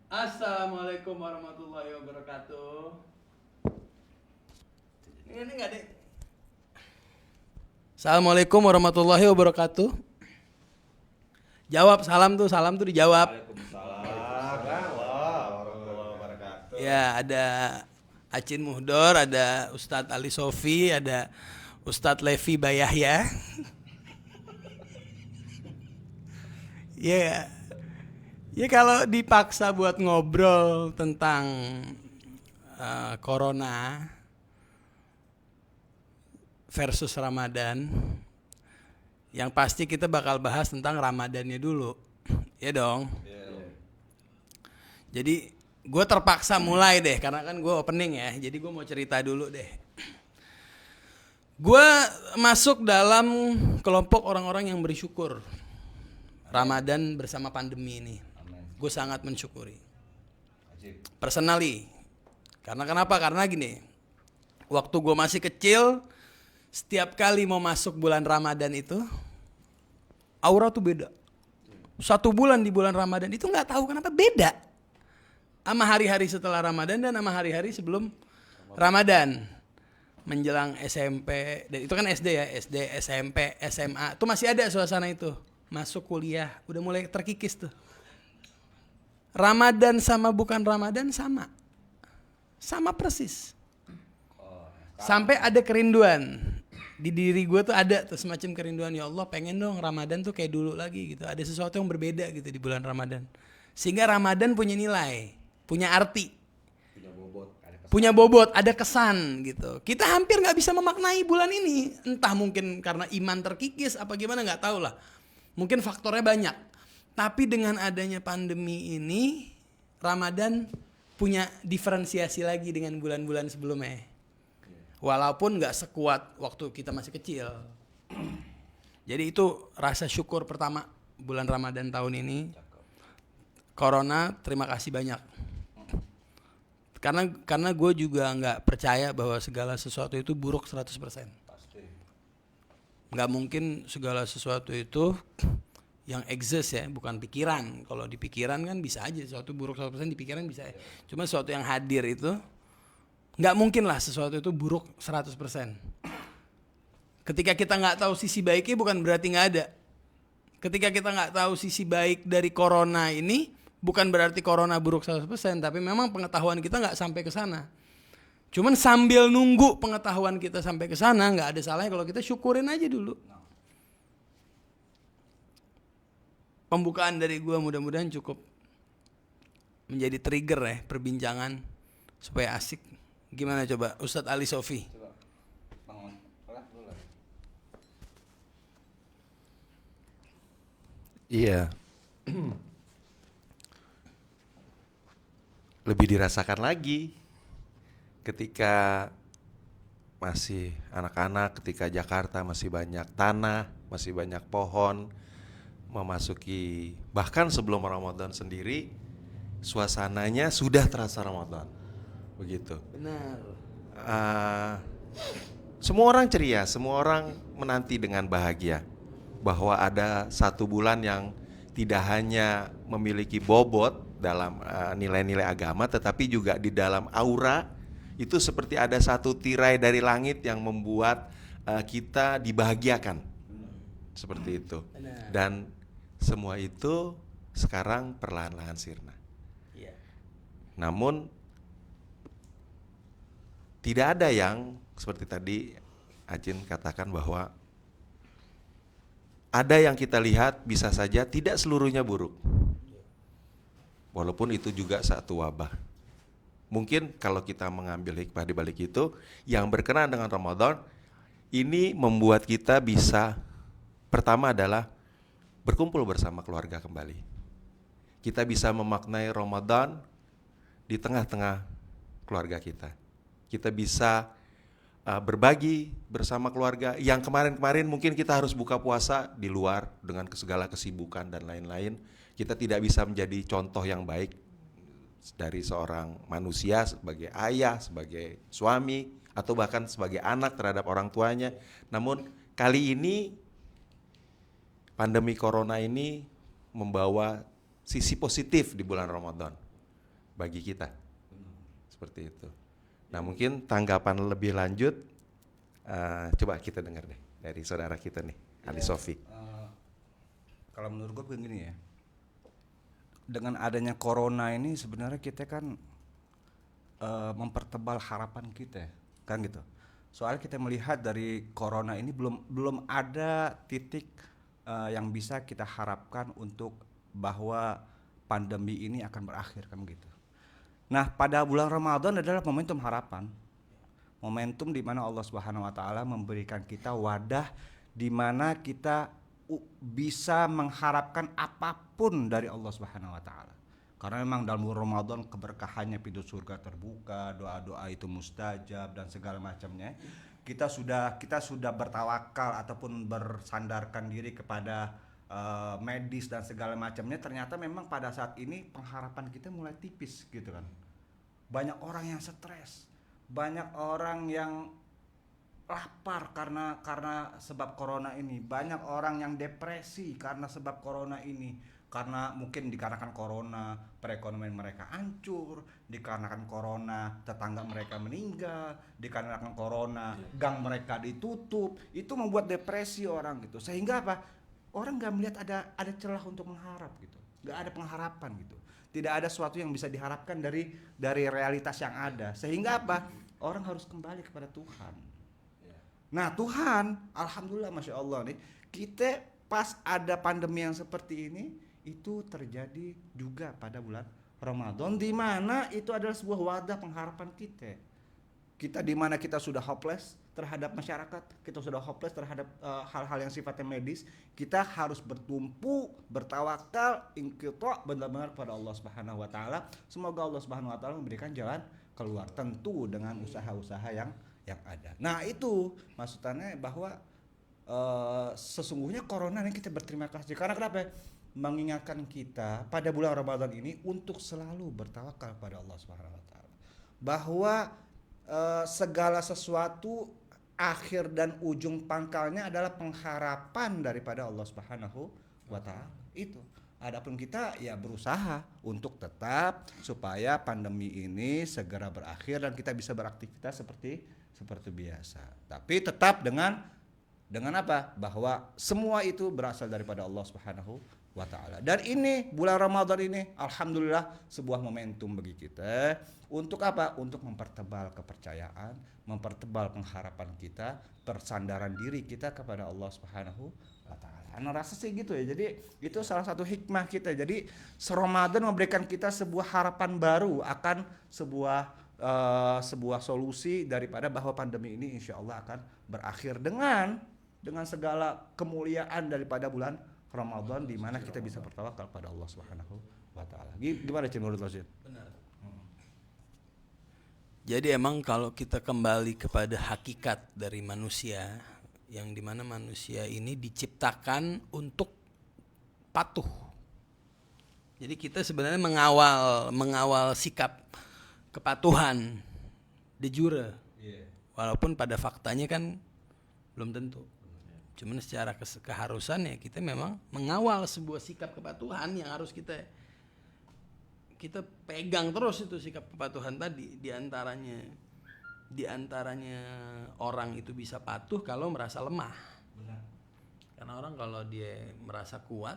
Assalamualaikum warahmatullahi wabarakatuh. Ini enggak deh. Assalamualaikum warahmatullahi wabarakatuh. Jawab salam tuh dijawab. Waalaikumsalam warahmatullahi wabarakatuh. Ya, ada Acin Muhdor, ada Ustadz Ali Sofi, ada Ustadz Levi Bayahya. Ya, ya kalau dipaksa buat ngobrol tentang Corona versus Ramadan, yang pasti kita bakal bahas tentang Ramadannya dulu, ya dong. Jadi gue terpaksa mulai deh, karena kan gue opening ya, jadi gue mau cerita dulu deh. Gue masuk dalam kelompok orang-orang yang bersyukur Ramadan bersama pandemi ini. Gue sangat mensyukuri. Personally. Karena kenapa? Karena gini, waktu gue masih kecil, setiap kali mau masuk bulan Ramadan itu, aura tuh beda. 1 bulan di bulan Ramadan itu nggak tahu kenapa beda sama hari-hari setelah Ramadan dan sama hari-hari sebelum Ramadan. Menjelang SMP, dan itu kan SD ya, SD, SMP, SMA, tuh masih ada suasana itu. Masuk kuliah, udah mulai terkikis tuh. Ramadan sama bukan Ramadan sama persis. Sampai ada kerinduan di diri gue tuh, ada tuh semacam kerinduan, ya Allah pengen dong Ramadan tuh kayak dulu lagi gitu. Ada sesuatu yang berbeda gitu di bulan Ramadan. Sehingga Ramadan punya nilai, punya arti, punya bobot, ada kesan gitu. Kita hampir nggak bisa memaknai bulan ini, entah mungkin karena iman terkikis apa gimana, nggak tahu lah. Mungkin faktornya banyak. Tapi dengan adanya pandemi ini, Ramadan punya diferensiasi lagi dengan bulan-bulan sebelumnya. Walaupun nggak sekuat waktu kita masih kecil. Jadi itu rasa syukur pertama bulan Ramadan tahun ini. Corona, terima kasih banyak. Karena gue juga nggak percaya bahwa segala sesuatu itu buruk 100%. Pasti. Nggak mungkin segala sesuatu itu yang exist ya, bukan pikiran. Kalau di pikiran kan bisa aja sesuatu buruk 100%, di pikiran bisa ya. Cuma sesuatu yang hadir itu nggak mungkin lah sesuatu itu buruk 100%. Ketika kita nggak tahu sisi baiknya bukan berarti nggak ada. Ketika kita nggak tahu sisi baik dari corona ini, bukan berarti corona buruk 100%, tapi memang pengetahuan kita nggak sampai ke sana. Cuman sambil nunggu pengetahuan kita sampai ke sana, nggak ada salahnya kalau kita syukurin aja dulu. Pembukaan dari gue mudah-mudahan cukup menjadi trigger ya perbincangan supaya asik. Gimana coba Ustadz Ali Sofi? Iya. Lebih dirasakan lagi ketika masih anak-anak, ketika Jakarta masih banyak tanah, masih banyak pohon, memasuki bahkan sebelum Ramadan sendiri suasananya sudah terasa Ramadan, begitu. Benar. Semua orang ceria, semua orang menanti dengan bahagia bahwa ada 1 bulan yang tidak hanya memiliki bobot dalam nilai-nilai agama, tetapi juga di dalam aura itu seperti ada 1 tirai dari langit yang membuat kita dibahagiakan, seperti itu. Dan semua itu sekarang perlahan-lahan sirna. Namun tidak ada yang seperti tadi Acin katakan bahwa ada yang kita lihat bisa saja tidak seluruhnya buruk. Walaupun itu juga satu wabah. Mungkin kalau kita mengambil hikmah di balik itu, yang berkenaan dengan Ramadan, ini membuat kita bisa, pertama adalah berkumpul bersama keluarga kembali. Kita bisa memaknai Ramadan di tengah-tengah keluarga kita. Kita bisa berbagi bersama keluarga. Yang kemarin-kemarin mungkin kita harus buka puasa di luar dengan segala kesibukan dan lain-lain. Kita tidak bisa menjadi contoh yang baik dari seorang manusia sebagai ayah, sebagai suami, atau bahkan sebagai anak terhadap orang tuanya. Namun kali ini pandemi corona ini membawa sisi positif di bulan Ramadan bagi kita. Seperti itu. Nah, mungkin tanggapan lebih lanjut coba kita dengar deh dari saudara kita nih, Ali Sofi. Kalau menurut gue begini ya, dengan adanya corona ini sebenarnya kita kan mempertebal harapan kita, kan gitu. Soalnya kita melihat dari corona ini belum ada titik yang bisa kita harapkan untuk bahwa pandemi ini akan berakhir, kan gitu. Nah, pada bulan Ramadan adalah momentum harapan. Momentum di mana Allah Subhanahu wa taala memberikan kita wadah di mana kita bisa mengharapkan apapun dari Allah Subhanahu wa taala. Karena memang dalam bulan Ramadan keberkahannya, pintu surga terbuka, doa-doa itu mustajab dan segala macamnya. Kita sudah bertawakal ataupun bersandarkan diri kepada medis dan segala macamnya. Ternyata memang pada saat ini pengharapan kita mulai tipis gitu kan. Banyak orang yang stres, banyak orang yang lapar karena sebab corona ini, banyak orang yang depresi karena sebab corona ini, karena mungkin dikarenakan corona perekonomian mereka hancur, dikarenakan corona tetangga mereka meninggal, dikarenakan corona gang mereka ditutup. Itu membuat depresi orang gitu, sehingga apa, orang nggak melihat ada celah untuk mengharap gitu, nggak ada pengharapan gitu, tidak ada sesuatu yang bisa diharapkan dari realitas yang ada, sehingga apa, orang harus kembali kepada Tuhan. Nah, Tuhan, alhamdulillah, masya Allah nih, kita pas ada pandemi yang seperti ini itu terjadi juga pada bulan Ramadan, di mana itu adalah sebuah wadah pengharapan kita. Kita di mana kita sudah hopeless terhadap masyarakat, kita sudah hopeless terhadap hal-hal yang sifatnya medis, kita harus bertumpu, bertawakal, inqita' benar-benar pada Allah Subhanahu wa taala. Semoga Allah Subhanahu wa taala memberikan jalan keluar, tentu dengan usaha-usaha yang ada. Nah, itu maksudnya bahwa sesungguhnya corona ini kita berterima kasih karena kenapa? Mengingatkan kita pada bulan Ramadan ini untuk selalu bertawakal pada Allah Subhanahu wa taala. Bahwa segala sesuatu akhir dan ujung pangkalnya adalah pengharapan daripada Allah Subhanahu wa taala. Itu. Adapun kita ya berusaha untuk tetap supaya pandemi ini segera berakhir dan kita bisa beraktivitas seperti biasa. Tapi tetap dengan apa? Bahwa semua itu berasal daripada Allah Subhanahu wa taala. Dan ini bulan Ramadan ini alhamdulillah sebuah momentum bagi kita untuk apa? Untuk mempertebal kepercayaan, mempertebal pengharapan kita, persandaran diri kita kepada Allah Subhanahu wa taala. Ana rasa sih gitu ya. Jadi itu salah satu hikmah kita. Jadi Ramadan memberikan kita sebuah harapan baru akan sebuah solusi daripada bahwa pandemi ini insya Allah akan berakhir dengan segala kemuliaan daripada bulan Ramadan, di mana kita bisa bertawakal pada Allah Subhanahu wa taala. Gimana Cin menurut Lo, Cin? Benar. Jadi emang kalau kita kembali kepada hakikat dari manusia, yang dimana manusia ini diciptakan untuk patuh. Jadi kita sebenarnya mengawal sikap kepatuhan de jure, walaupun pada faktanya kan belum tentu. Cuman secara keharusan ya kita memang mengawal sebuah sikap kepatuhan yang harus kita pegang terus, itu sikap kepatuhan tadi. Di antaranya orang itu bisa patuh kalau merasa lemah. Benar. Karena orang kalau dia merasa kuat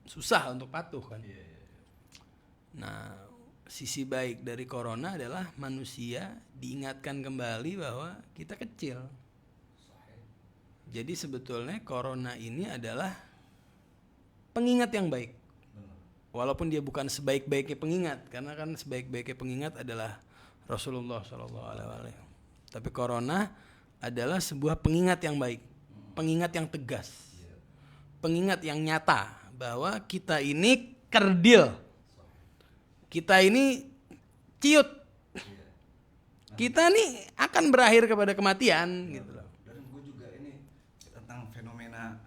susah untuk patuh kan. Nah, sisi baik dari corona adalah manusia diingatkan kembali bahwa kita kecil. Jadi sebetulnya corona ini adalah pengingat yang baik. Walaupun dia bukan sebaik-baiknya pengingat, karena kan sebaik-baiknya pengingat adalah Rasulullah SAW. Tapi corona adalah sebuah pengingat yang baik, pengingat yang tegas, pengingat yang nyata bahwa kita ini kerdil, kita ini ciut, kita nih akan berakhir kepada kematian gitu loh. Dan gue juga ini tentang fenomena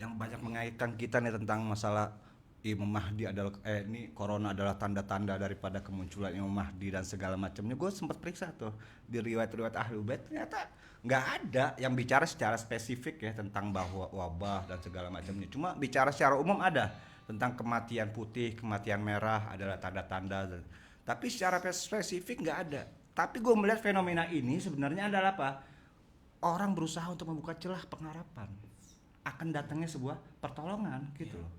yang banyak mengaitkan kita nih tentang masalah Imam Mahdi adalah ini corona adalah tanda-tanda daripada kemunculan Imam Mahdi dan segala macamnya. Gue sempat periksa tuh di riwayat-riwayat Ahlul Bait, ternyata nggak ada yang bicara secara spesifik ya tentang bahwa wabah dan segala macamnya. Cuma bicara secara umum ada tentang kematian putih, kematian merah adalah tanda-tanda. Tapi secara spesifik nggak ada. Tapi gue melihat fenomena ini sebenarnya adalah apa? Orang berusaha untuk membuka celah pengharapan akan datangnya sebuah pertolongan gitu loh.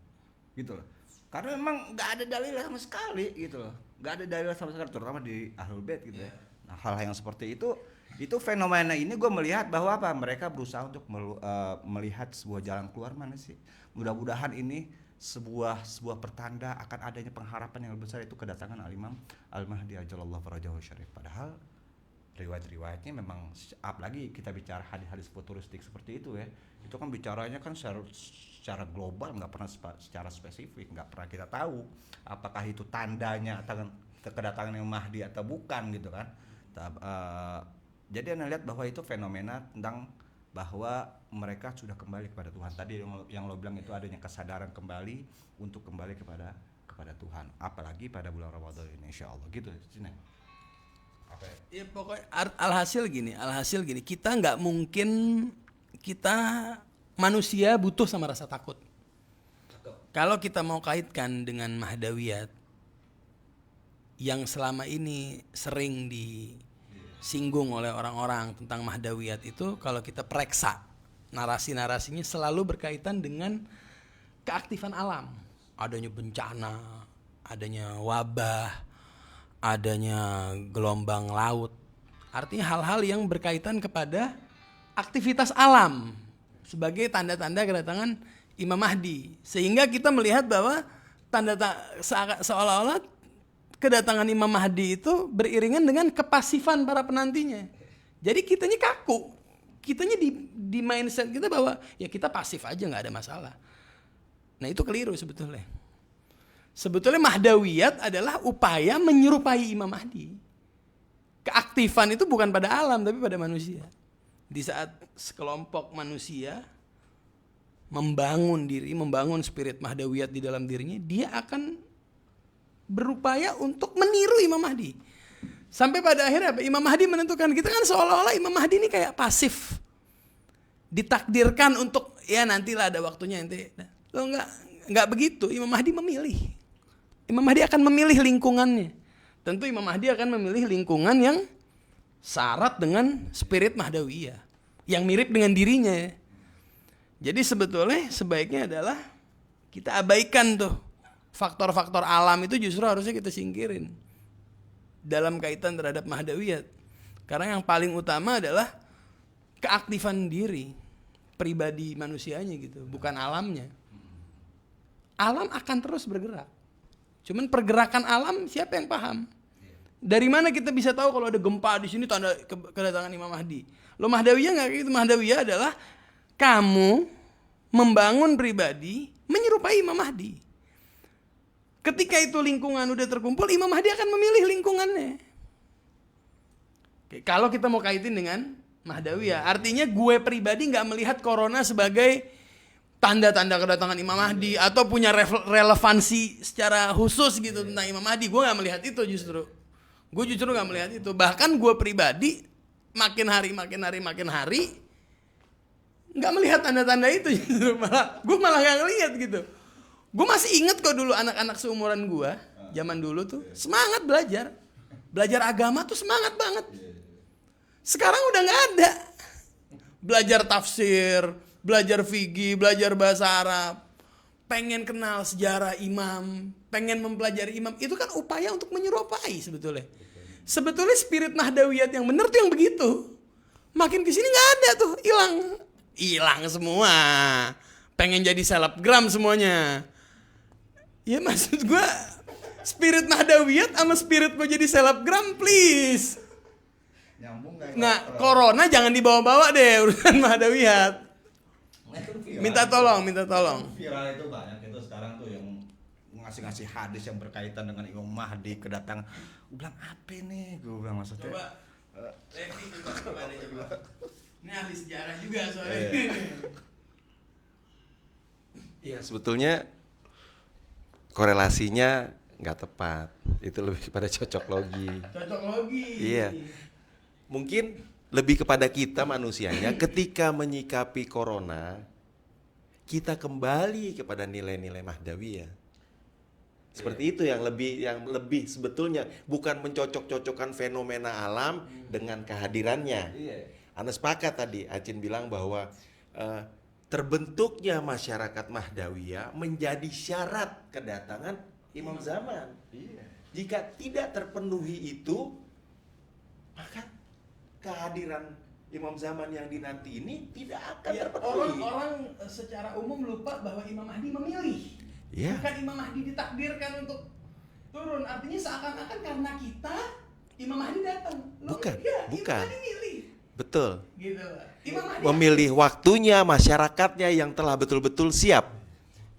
Gitu loh. Karena memang nggak ada dalil sama sekali gitu loh. Nggak ada dalil sama sekali terutama di Ahlul Bait gitu ya. Nah, hal yang seperti itu fenomena ini gue melihat bahwa apa? Mereka berusaha untuk melihat sebuah jalan keluar mana sih. Mudah-mudahan ini sebuah pertanda akan adanya pengharapan yang lebih besar, itu kedatangan Al-Imam Al-Mahdi ajalallahu farajahu syarif. Padahal riwayat-riwayatnya memang, apalagi kita bicara hadis-hadis futuristik seperti itu ya, itu kan bicaranya kan secara global, nggak pernah secara spesifik, nggak pernah kita tahu apakah itu tandanya atau kedatangan yang Mahdi atau bukan gitu kan. Jadi Anda lihat bahwa itu fenomena tentang bahwa mereka sudah kembali kepada Tuhan. Tadi yang lo bilang itu adanya kesadaran kembali untuk kembali kepada Tuhan, apalagi pada bulan Ramadan ini, insya Allah gitu sih. Ya pokoknya alhasil gini, kita nggak mungkin, kita manusia butuh sama rasa takut. Kalau kita mau kaitkan dengan Mahdawiyat yang selama ini sering disinggung oleh orang-orang tentang Mahdawiyat itu, kalau kita pereksa narasi-narasinya selalu berkaitan dengan keaktifan alam, adanya bencana, adanya wabah, adanya gelombang laut. Artinya hal-hal yang berkaitan kepada aktivitas alam sebagai tanda-tanda kedatangan Imam Mahdi. Sehingga kita melihat bahwa seolah-olah kedatangan Imam Mahdi itu beriringan dengan kepasifan para penantinya. Jadi kitanya kaku. Kitanya di mindset kita bahwa ya kita pasif aja, nggak ada masalah. Nah itu keliru sebetulnya. Sebetulnya Mahdawiyat adalah upaya menyerupai Imam Mahdi. Keaktifan itu bukan pada alam tapi pada manusia. Di saat sekelompok manusia membangun diri, membangun spirit Mahdawiyat di dalam dirinya, dia akan berupaya untuk meniru Imam Mahdi. Sampai pada akhirnya apa? Imam Mahdi menentukan. Kita kan seolah-olah Imam Mahdi ini kayak pasif. Ditakdirkan untuk ya nantilah ada waktunya nanti. Loh enggak begitu. Imam Mahdi memilih. Imam Mahdi akan memilih lingkungannya. Tentu Imam Mahdi akan memilih lingkungan yang syarat dengan spirit Mahdawiyah, yang mirip dengan dirinya. Jadi sebetulnya sebaiknya adalah kita abaikan tuh faktor-faktor alam itu, justru harusnya kita singkirin dalam kaitan terhadap Mahdawiyat. Karena yang paling utama adalah keaktifan diri pribadi manusianya gitu, bukan alamnya. Alam akan terus bergerak. Cuman pergerakan alam siapa yang paham? Dari mana kita bisa tahu kalau ada gempa di sini tanda kedatangan Imam Mahdi? Lo Mahdawiyah nggak gitu. Mahdawiyah adalah kamu membangun pribadi menyerupai Imam Mahdi. Ketika itu lingkungan udah terkumpul, Imam Mahdi akan memilih lingkungannya. Oke, kalau kita mau kaitin dengan Mahdawiyah, artinya gue pribadi nggak melihat corona sebagai tanda-tanda kedatangan Imam Mahdi atau punya relevansi secara khusus gitu tentang Imam Mahdi. Gue nggak melihat itu justru. Gue justru nggak melihat itu. Bahkan gue pribadi makin hari nggak melihat tanda-tanda itu justru. Gue malah nggak ngelihat gitu. Gue masih inget kok dulu anak-anak seumuran gue zaman dulu tuh semangat belajar agama tuh semangat banget. Sekarang udah nggak ada. Belajar tafsir, belajar fikih, belajar bahasa Arab, pengen kenal sejarah imam, pengen mempelajari imam, itu kan upaya untuk menyerupai sebetulnya. Sebetulnya spirit Mahdawiyat yang benar tuh yang begitu. Makin kesini nggak ada tuh, hilang semua. Pengen jadi selebgram semuanya. Ya maksud gue, spirit Mahdawiyat sama spirit mau jadi selebgram please. Nah, corona jangan dibawa-bawa deh urusan Mahdawiyat. Minta tolong. Viral itu banyak itu sekarang tuh yang ngasih hadis yang berkaitan dengan Imam Mahdi kedatangan. Gue bilang apa nih? Gue bilang maksudnya. Coba, Levi coba. Ini ahli sejarah juga soalnya. Iya sebetulnya korelasinya nggak tepat. Itu lebih kepada cocok logi. Cocok logi. Iya. Mungkin lebih kepada kita manusianya ketika menyikapi corona, kita kembali kepada nilai-nilai Mahdawiyah. Seperti itu yang lebih sebetulnya, bukan mencocok-cocokkan fenomena alam dengan kehadirannya. Anda sepakat tadi, Acin bilang bahwa terbentuknya masyarakat Mahdawiyah menjadi syarat kedatangan Imam Zaman. Jika tidak terpenuhi itu, maka kehadiran Imam Zaman yang dinanti ini tidak akan terpenuhi. Orang secara umum lupa bahwa Imam Mahdi memilih. Ya. Bukan Imam Mahdi ditakdirkan untuk turun. Artinya seakan-akan karena kita Imam Mahdi datang. Bukan. Imam Mahdi milih. Betul. Gitu. Imam Mahdi Memilih waktunya, masyarakatnya yang telah betul-betul siap.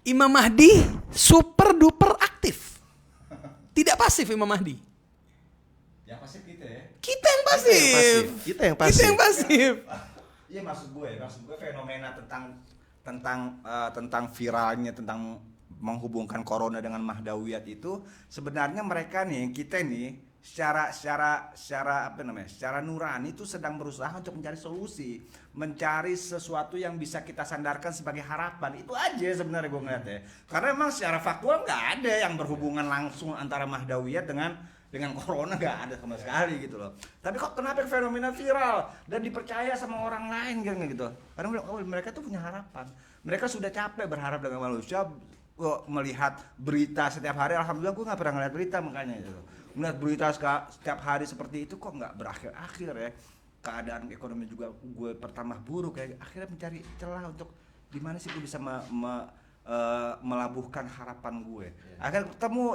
Imam Mahdi super duper aktif. Tidak pasif Imam Mahdi. Yang pasif kita ya. Kita yang pasif. Kita yang pasif. Iya, maksud gue fenomena tentang viralnya, tentang menghubungkan corona dengan Mahdawiyat itu sebenarnya mereka nih, kita nih secara nurani itu sedang berusaha untuk mencari solusi, mencari sesuatu yang bisa kita sandarkan sebagai harapan. Itu aja sebenarnya gue ngeliatnya. Karena memang secara faktual nggak ada yang berhubungan langsung antara Mahdawiyat dengan corona, nggak ada sama sekali gitu loh. Tapi kok kenapa fenomena viral dan dipercaya sama orang lain gitu? Karena mereka tuh punya harapan. Mereka sudah capek berharap dengan manusia. Melihat berita setiap hari, alhamdulillah gue nggak pernah ngeliat berita, makanya gitu. Melihat berita setiap hari seperti itu kok nggak berakhir-akhir ya. Keadaan ekonomi juga gue pertambah buruk ya. Akhirnya mencari celah untuk gimana sih gue bisa melabuhkan harapan gue. Akhirnya ketemu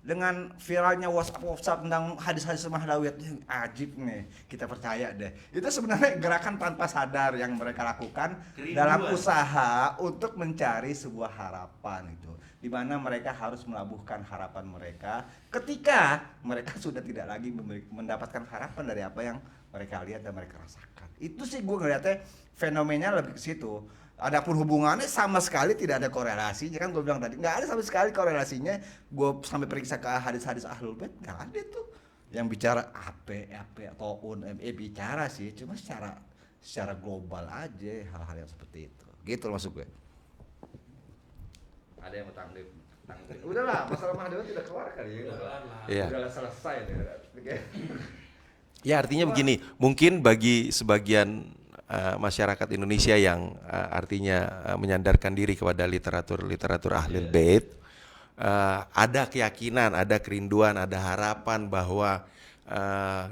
dengan viralnya WhatsApp tentang hadis-hadis Mahdawiyat. Ajib nih, kita percaya deh. Itu sebenarnya gerakan tanpa sadar yang mereka lakukan dalam usaha untuk mencari sebuah harapan itu, di mana mereka harus melabuhkan harapan mereka ketika mereka sudah tidak lagi mendapatkan harapan dari apa yang mereka lihat dan mereka rasakan. Itu sih gue ngeliatnya fenomenanya lebih ke situ. Adapun hubungannya sama sekali tidak ada korelasinya, kan gue bilang tadi nggak ada sama sekali korelasinya. Gue sampai periksa ke hadis-hadis Ahlul Bait nggak ada tuh yang bicara AP atau bicara sih, cuma secara global aja hal-hal yang seperti itu. Gitu maksud gue. Ada yang mau tanggip. Udahlah, masalah Mahdawiyat tidak keluar kali ya. Iya. Udah selesai deh. Ya, artinya begini, mungkin bagi sebagian masyarakat Indonesia yang artinya menyandarkan diri kepada literatur Ahlul Bait, ada keyakinan, ada kerinduan, ada harapan bahwa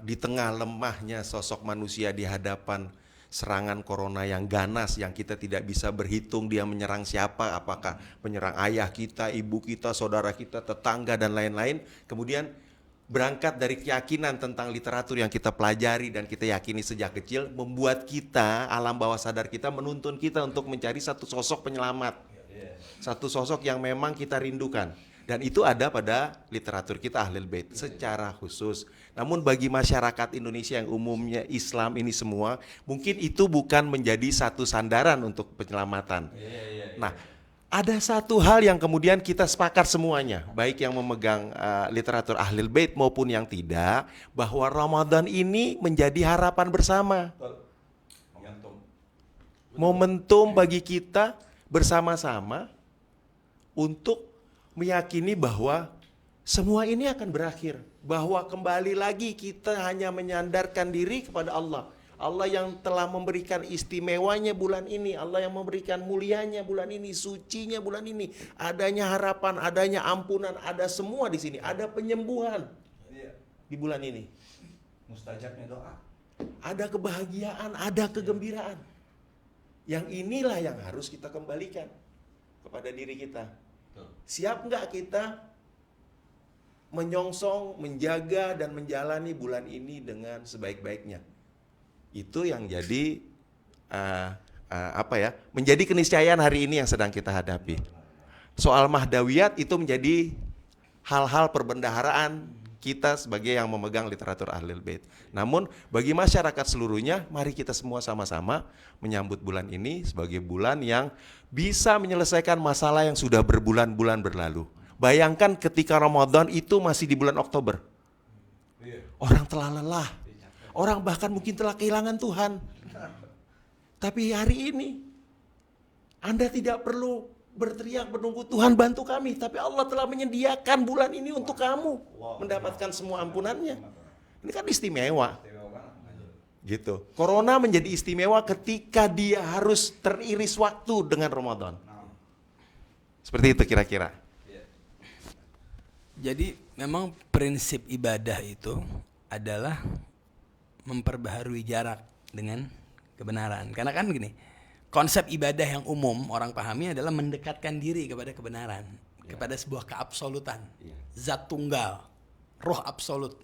di tengah lemahnya sosok manusia di hadapan serangan corona yang ganas, yang kita tidak bisa berhitung dia menyerang siapa, apakah menyerang ayah kita, ibu kita, saudara kita, tetangga dan lain-lain. Kemudian berangkat dari keyakinan tentang literatur yang kita pelajari dan kita yakini sejak kecil, membuat kita, alam bawah sadar kita menuntun kita untuk mencari satu sosok penyelamat, satu sosok yang memang kita rindukan. Dan itu ada pada literatur kita Ahlul Bait secara khusus. Namun bagi masyarakat Indonesia yang umumnya Islam ini semua, mungkin itu bukan menjadi satu sandaran untuk penyelamatan. Nah, ada satu hal yang kemudian kita sepakat semuanya, baik yang memegang literatur Ahlul Bait maupun yang tidak, bahwa Ramadan ini menjadi harapan bersama. Momentum bagi kita bersama-sama untuk meyakini bahwa semua ini akan berakhir, bahwa kembali lagi kita hanya menyandarkan diri kepada Allah. Allah yang telah memberikan istimewanya bulan ini, Allah yang memberikan mulianya bulan ini, sucinya bulan ini, adanya harapan, adanya ampunan, ada semua di sini, ada penyembuhan di bulan ini. Mustajabnya doa. Ada kebahagiaan, ada kegembiraan. Yang inilah yang harus kita kembalikan kepada diri kita. Siap nggak kita menyongsong, menjaga dan menjalani bulan ini dengan sebaik-baiknya? Itu yang jadi menjadi keniscayaan hari ini yang sedang kita hadapi. Soal Mahdawiyat itu menjadi hal-hal perbendaharaan kita sebagai yang memegang literatur Ahlul Bait. Namun bagi masyarakat seluruhnya, mari kita semua sama-sama menyambut bulan ini sebagai bulan yang bisa menyelesaikan masalah yang sudah berbulan-bulan berlalu. Bayangkan ketika Ramadan itu masih di bulan Oktober. Orang telah lelah. Orang bahkan mungkin telah kehilangan Tuhan. Tapi hari ini Anda tidak perlu berteriak menunggu Tuhan bantu kami, tapi Allah telah menyediakan bulan ini untuk kamu mendapatkan semua ampunannya. Ini kan istimewa. Gitu. Corona menjadi istimewa ketika dia harus teriris waktu dengan Ramadan. Seperti itu kira-kira. Jadi memang prinsip ibadah itu adalah memperbaharui jarak dengan kebenaran. Karena kan gini, konsep ibadah yang umum orang pahami adalah mendekatkan diri kepada kebenaran, kepada sebuah keabsolutan, zat tunggal, roh absolut,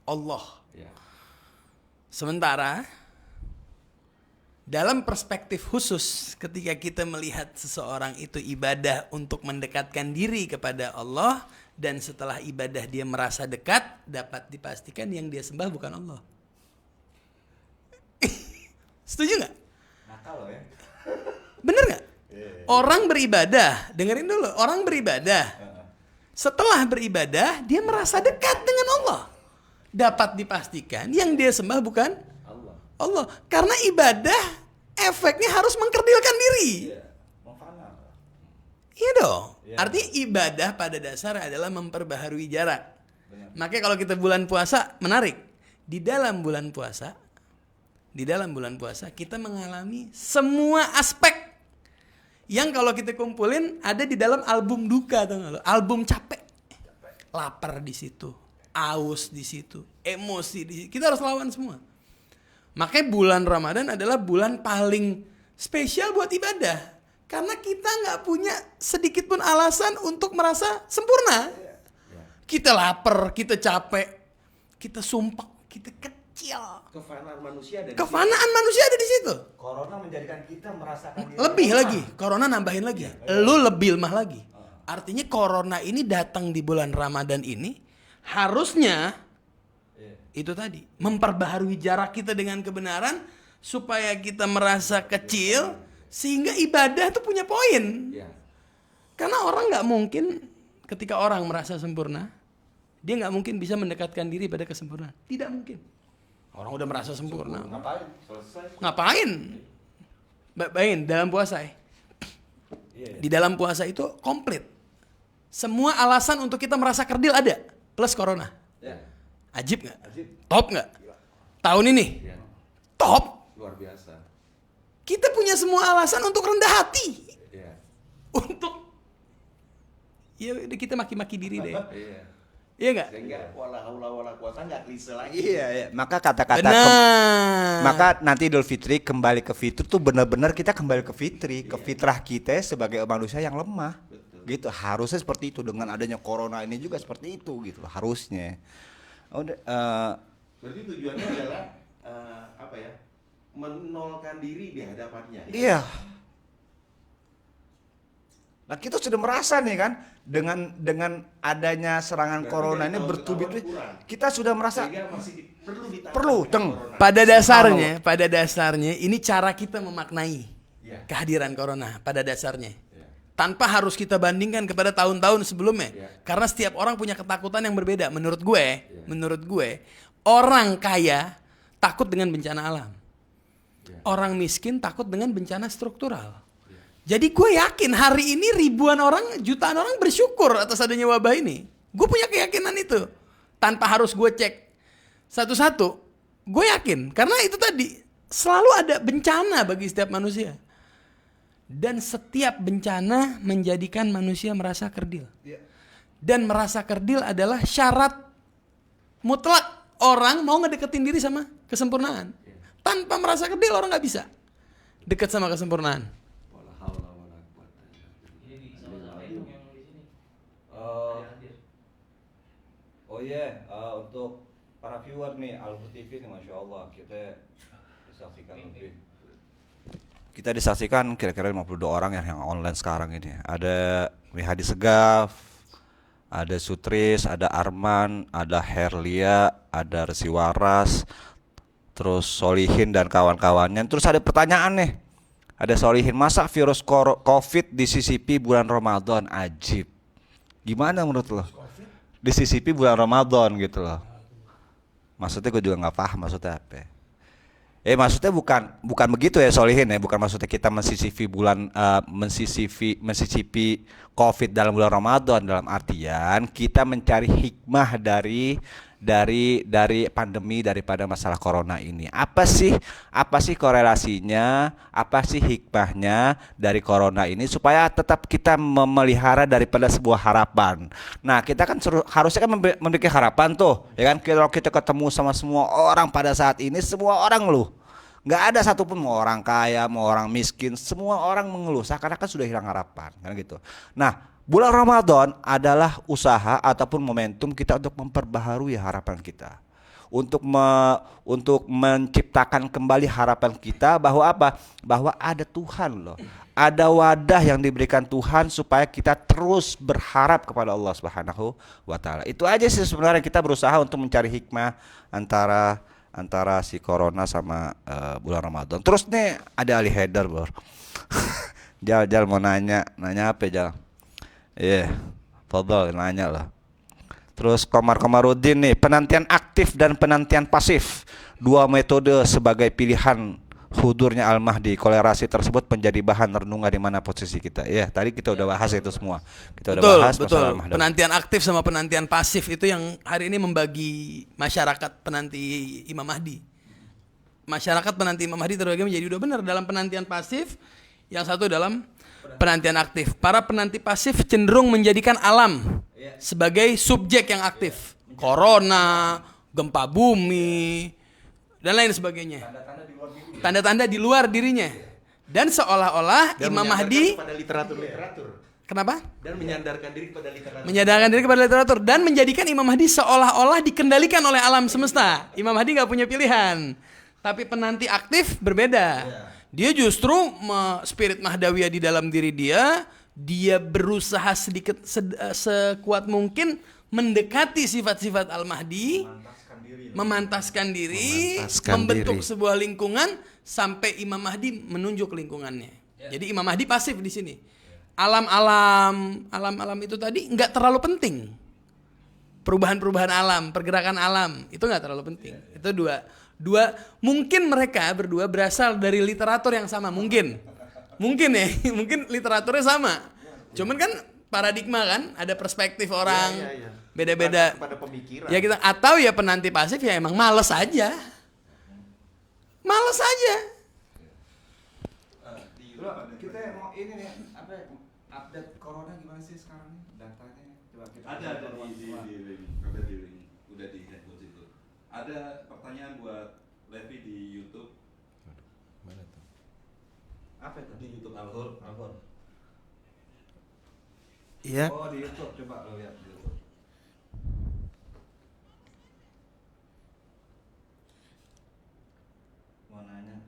Allah. Sementara dalam perspektif khusus ketika kita melihat seseorang itu ibadah untuk mendekatkan diri kepada Allah, dan setelah ibadah dia merasa dekat, dapat dipastikan yang dia sembah bukan Allah. Setuju nggak? Nakal loh ya. Bener nggak? Orang beribadah, dengerin dulu. Orang beribadah. Setelah beribadah, dia merasa dekat dengan Allah. Dapat dipastikan yang dia sembah bukan Allah. Karena ibadah efeknya harus mengkerdilkan diri. Iya dong. Artinya ibadah pada dasar adalah memperbaharui jarak. Makanya kalau kita bulan puasa, menarik. Di dalam bulan puasa kita mengalami semua aspek yang kalau kita kumpulin ada di dalam album duka, tau gak lo? Album capek. Lapar di situ, aus di situ, emosi di situ. Kita harus lawan semua. Makanya bulan Ramadan adalah bulan paling spesial buat ibadah. Karena kita nggak punya sedikit pun alasan untuk merasa sempurna. Kita lapar, kita capek, kita sumpah, kita kecil. Kefanaan manusia ada di situ. Corona menjadikan kita merasakan Lebih lagi, corona nambahin lagi. Lu lebih lemah lagi. Artinya corona ini datang di bulan Ramadan ini harusnya itu tadi, memperbaharui jarak kita dengan kebenaran supaya kita merasa kecil sehingga ibadah tuh punya poin. Karena orang nggak mungkin ketika orang merasa sempurna, dia nggak mungkin bisa mendekatkan diri pada kesempurnaan. Tidak mungkin. Orang udah merasa sempurna. Ngapain? Bayangin dalam puasa ya. Di dalam puasa itu komplit. Semua alasan untuk kita merasa kerdil ada. Plus corona. Ajib nggak? Top nggak? Tahun ini? Top. Luar biasa. Kita punya semua alasan untuk rendah hati. Untuk ya kita maki-maki diri deh. Iya nggak? Sehingga wala haula wala quwata nggak klise lagi. Iya. Maka kata-kata Benar. maka nanti Idul Fitri kembali ke fitri tuh benar-benar kita kembali ke fitri, ke fitrah kita sebagai manusia yang lemah. Gitu. Harusnya seperti itu, dengan adanya corona ini juga seperti itu gitu harusnya. Berarti tujuannya adalah apa ya? Menolkan diri di hadapannya. Iya. Nah kita sudah merasa nih kan dengan adanya serangan corona ini bertubi-tubi, kita sudah merasa perlu Pada dasarnya ini cara kita memaknai kehadiran corona pada dasarnya. Tanpa harus kita bandingkan kepada tahun-tahun sebelumnya. Karena setiap orang punya ketakutan yang berbeda. Menurut gue, orang kaya takut dengan bencana alam. Orang miskin takut dengan bencana struktural. Jadi gue yakin hari ini jutaan orang bersyukur atas adanya wabah ini. Gue punya keyakinan itu. Tanpa harus gue cek satu-satu. Gue yakin. Karena itu tadi, selalu ada bencana bagi setiap manusia. Dan setiap bencana menjadikan manusia merasa kerdil. Dan merasa kerdil adalah syarat mutlak orang mau ngedeketin diri sama kesempurnaan. Tanpa merasa kerdil orang gak bisa dekat sama kesempurnaan. Untuk para viewer nih Al-Hur TV nih, Masya Allah kita disaksikan lebih. Kita disaksikan kira-kira 52 orang yang online sekarang ini. Ada Mihadi Segaf, ada Sutris, ada Arman, ada Herlia, ada Resi Waras, terus Solihin dan kawan-kawannya. Terus ada pertanyaan nih. Ada Solihin, masa virus COVID disisipi bulan Ramadan? Ajib. Gimana menurut lo? Disisipi bulan Ramadan gitu loh. Maksudnya gue juga nggak paham maksudnya apa. Maksudnya bukan begitu ya Solihin ya, bukan maksudnya kita mensisipi mensisipi COVID dalam bulan Ramadan, dalam artian kita mencari hikmah dari pandemi, daripada masalah corona ini. Apa sih korelasinya? Apa sih hikmahnya dari corona ini supaya tetap kita memelihara daripada sebuah harapan. Nah, kita kan harusnya kan memiliki harapan tuh, ya kan? Kalau kita ketemu sama semua orang pada saat ini, semua orang ngeluh. Nggak ada satupun, mau orang kaya, mau orang miskin, semua orang mengeluh seakan-akan sudah hilang harapan, kan gitu. Nah, bulan Ramadan adalah usaha ataupun momentum kita untuk memperbaharui harapan kita. Untuk menciptakan kembali harapan kita bahwa apa? Bahwa ada Tuhan loh. Ada wadah yang diberikan Tuhan supaya kita terus berharap kepada Allah Subhanahu wa taala. Itu aja sih sebenarnya, kita berusaha untuk mencari hikmah antara si corona sama bulan Ramadan. Terus nih ada Ali Haidar, Bro. Jal mau nanya apa Jal? Iya, fadhal nanya lah. Terus Komarudin nih, penantian aktif dan penantian pasif, dua metode sebagai pilihan hudurnya Al-Mahdi. Kolerasi tersebut menjadi bahan renungan di mana posisi kita. Ya, tadi kita udah bahas itu semua. Kita udah bahas masalah Al-Mahdi. Penantian aktif sama penantian pasif itu yang hari ini membagi masyarakat penanti Imam Mahdi. Masyarakat penanti Imam Mahdi terbagi menjadi dua, benar, dalam penantian pasif, yang satu dalam penantian aktif. Para penanti pasif cenderung menjadikan alam sebagai subjek yang aktif. Corona, gempa bumi, dan lain sebagainya. Tanda-tanda di luar dirinya. Dan seolah-olah Imam Mahdi pada literatur. Kenapa? Dan menyandarkan diri kepada literatur. Menyandarkan diri kepada literatur dan menjadikan Imam Mahdi seolah-olah dikendalikan oleh alam semesta. Imam Mahdi nggak punya pilihan. Tapi penanti aktif berbeda. Dia justru spirit Mahdawiyah di dalam diri dia berusaha sedikit sekuat mungkin mendekati sifat-sifat Al-Mahdi, memantaskan diri, membentuk sebuah lingkungan sampai Imam Mahdi menunjuk lingkungannya. Jadi Imam Mahdi pasif di sini. Alam-alam itu tadi nggak terlalu penting. Perubahan-perubahan alam, pergerakan alam itu nggak terlalu penting. Itu dua mungkin mereka berdua berasal dari literatur yang sama, mungkin ya, mungkin literaturnya sama. Cuman kan paradigma kan, ada perspektif orang beda-beda. Pada pemikiran. Ya kita, atau ya penanti pasif ya emang males aja. Kita mau ini nih, update corona gimana sih sekarang nih datanya? Coba kita ada di link, udah di handphone itu. Ada pertanyaan buat Levi di YouTube. Mana tuh? apa itu? Di YouTube Alhur. Iya. Oh, di YouTube, coba lo lihat di YouTube. Mau nanya,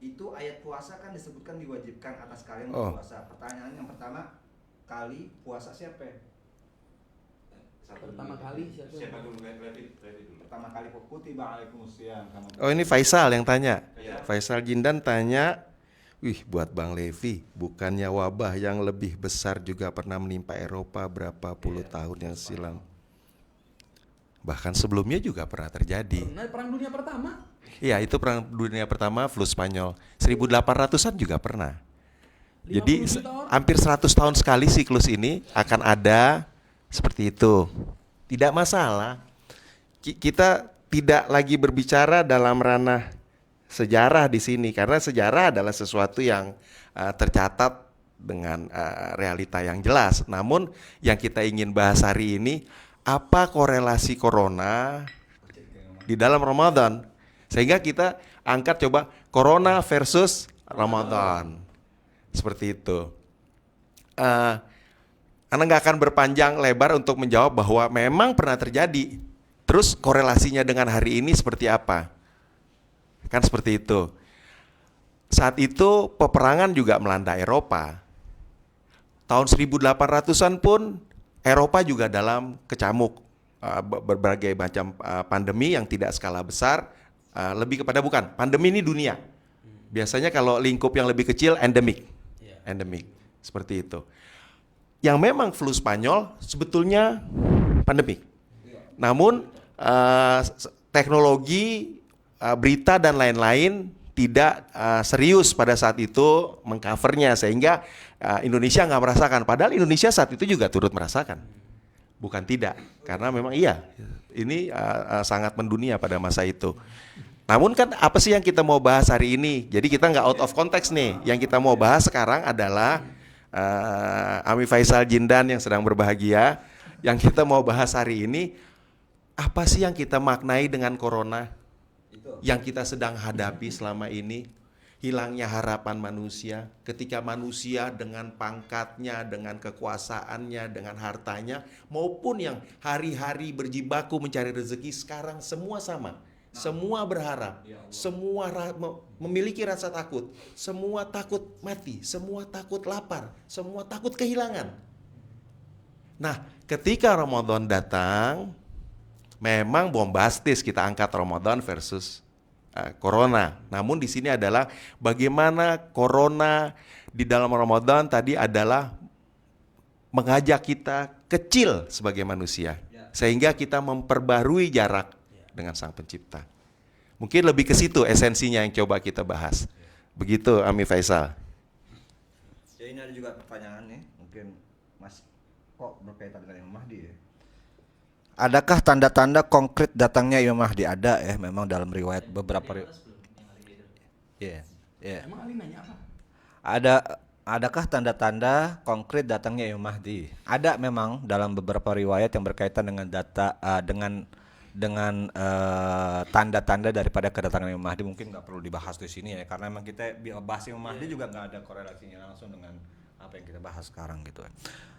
itu ayat puasa kan disebutkan diwajibkan atas kalian berpuasa. Pertanyaan yang pertama, kali puasa siapa? Pertama kali siapa dulu? Levi dulu. Pertama kali kutiba alaikumusiyam. Oh, ini Faisal yang tanya. Iya. Faisal Jindan tanya, wih, buat Bang Levi, bukannya wabah yang lebih besar juga pernah menimpa Eropa berapa puluh tahun yang silam? Bahkan sebelumnya juga pernah terjadi. Perang Dunia Pertama. Iya, itu Perang Dunia Pertama, flu Spanyol. 1800-an juga pernah. Jadi 50 juta orang. hampir 100 tahun sekali siklus ini akan ada seperti itu. Tidak masalah. Kita tidak lagi berbicara dalam ranah sejarah di sini, karena sejarah adalah sesuatu yang tercatat dengan realita yang jelas. Namun yang kita ingin bahas hari ini, apa korelasi corona di dalam Ramadan, sehingga kita angkat coba corona versus Ramadan, seperti itu. Anda nggak akan berpanjang lebar untuk menjawab bahwa memang pernah terjadi. Terus korelasinya dengan hari ini seperti apa? Kan seperti itu. Saat itu peperangan juga melanda Eropa. Tahun 1800-an pun Eropa juga dalam kecamuk berbagai macam pandemi yang tidak skala besar, lebih kepada bukan pandemi ini dunia. Biasanya kalau lingkup yang lebih kecil endemik, seperti itu. yang memang flu Spanyol sebetulnya pandemik. Namun teknologi, berita dan lain-lain tidak serius pada saat itu mengcovernya, sehingga Indonesia nggak merasakan. Padahal Indonesia saat itu juga turut merasakan, bukan tidak, karena memang iya ini sangat mendunia pada masa itu. Namun kan apa sih yang kita mau bahas hari ini? Jadi kita nggak out of context nih. Yang kita mau bahas sekarang adalah Ami Faisal Jindan yang sedang berbahagia. Yang kita mau bahas hari ini, apa sih yang kita maknai dengan corona yang kita sedang hadapi selama ini? Hilangnya harapan manusia, ketika manusia dengan pangkatnya, dengan kekuasaannya, dengan hartanya, maupun yang hari-hari berjibaku mencari rezeki, sekarang semua sama. Semua berharap, semua memiliki rasa takut, semua takut mati, semua takut lapar, semua takut kehilangan. Nah, ketika Ramadan datang, memang bombastis kita angkat Ramadan versus Corona. Namun di sini adalah bagaimana Corona di dalam Ramadan tadi adalah mengajak kita kecil sebagai manusia, sehingga kita memperbarui jarak dengan Sang Pencipta. Mungkin lebih ke situ esensinya yang coba kita bahas. Begitu Ami Faisal. Ya, ini ada juga pertanyaan nih, mungkin Mas kok berkaitan dengan Imam Mahdi ya. Adakah tanda-tanda konkret datangnya Imam Mahdi? Ada ya, memang dalam riwayat beberapa Iya. Emang Ali nanya apa? Adakah tanda-tanda konkret datangnya Imam Mahdi? Ada memang dalam beberapa riwayat yang berkaitan dengan dengan tanda-tanda daripada kedatangan Imam Mahdi. Mungkin nggak perlu dibahas di sini ya, karena memang kita bahas Imam Mahdi juga nggak ada korelasinya langsung dengan apa yang kita bahas sekarang gitu.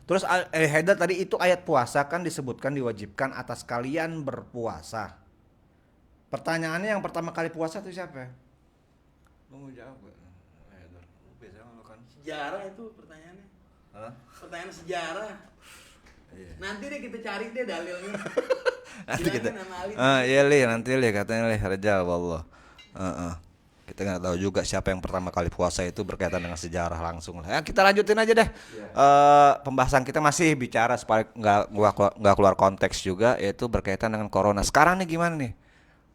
Terus Haidar tadi itu ayat puasa kan disebutkan diwajibkan atas kalian berpuasa. Pertanyaannya yang pertama kali puasa itu siapa? Mau jawab gak? Haidar, biasa lu kan. Sejarah itu pertanyaannya. Hah? Pertanyaan sejarah. Iya. Nanti deh kita cari deh dalilnya. Nanti kita. Nama Ali. Iya li, nanti li katanya li Rajal wallah. Kita nggak tahu juga siapa yang pertama kali puasa itu berkaitan dengan sejarah langsung lah. Ya, kita lanjutin aja deh. Pembahasan kita masih bicara supaya nggak keluar konteks juga, yaitu berkaitan dengan corona. Sekarang nih gimana nih?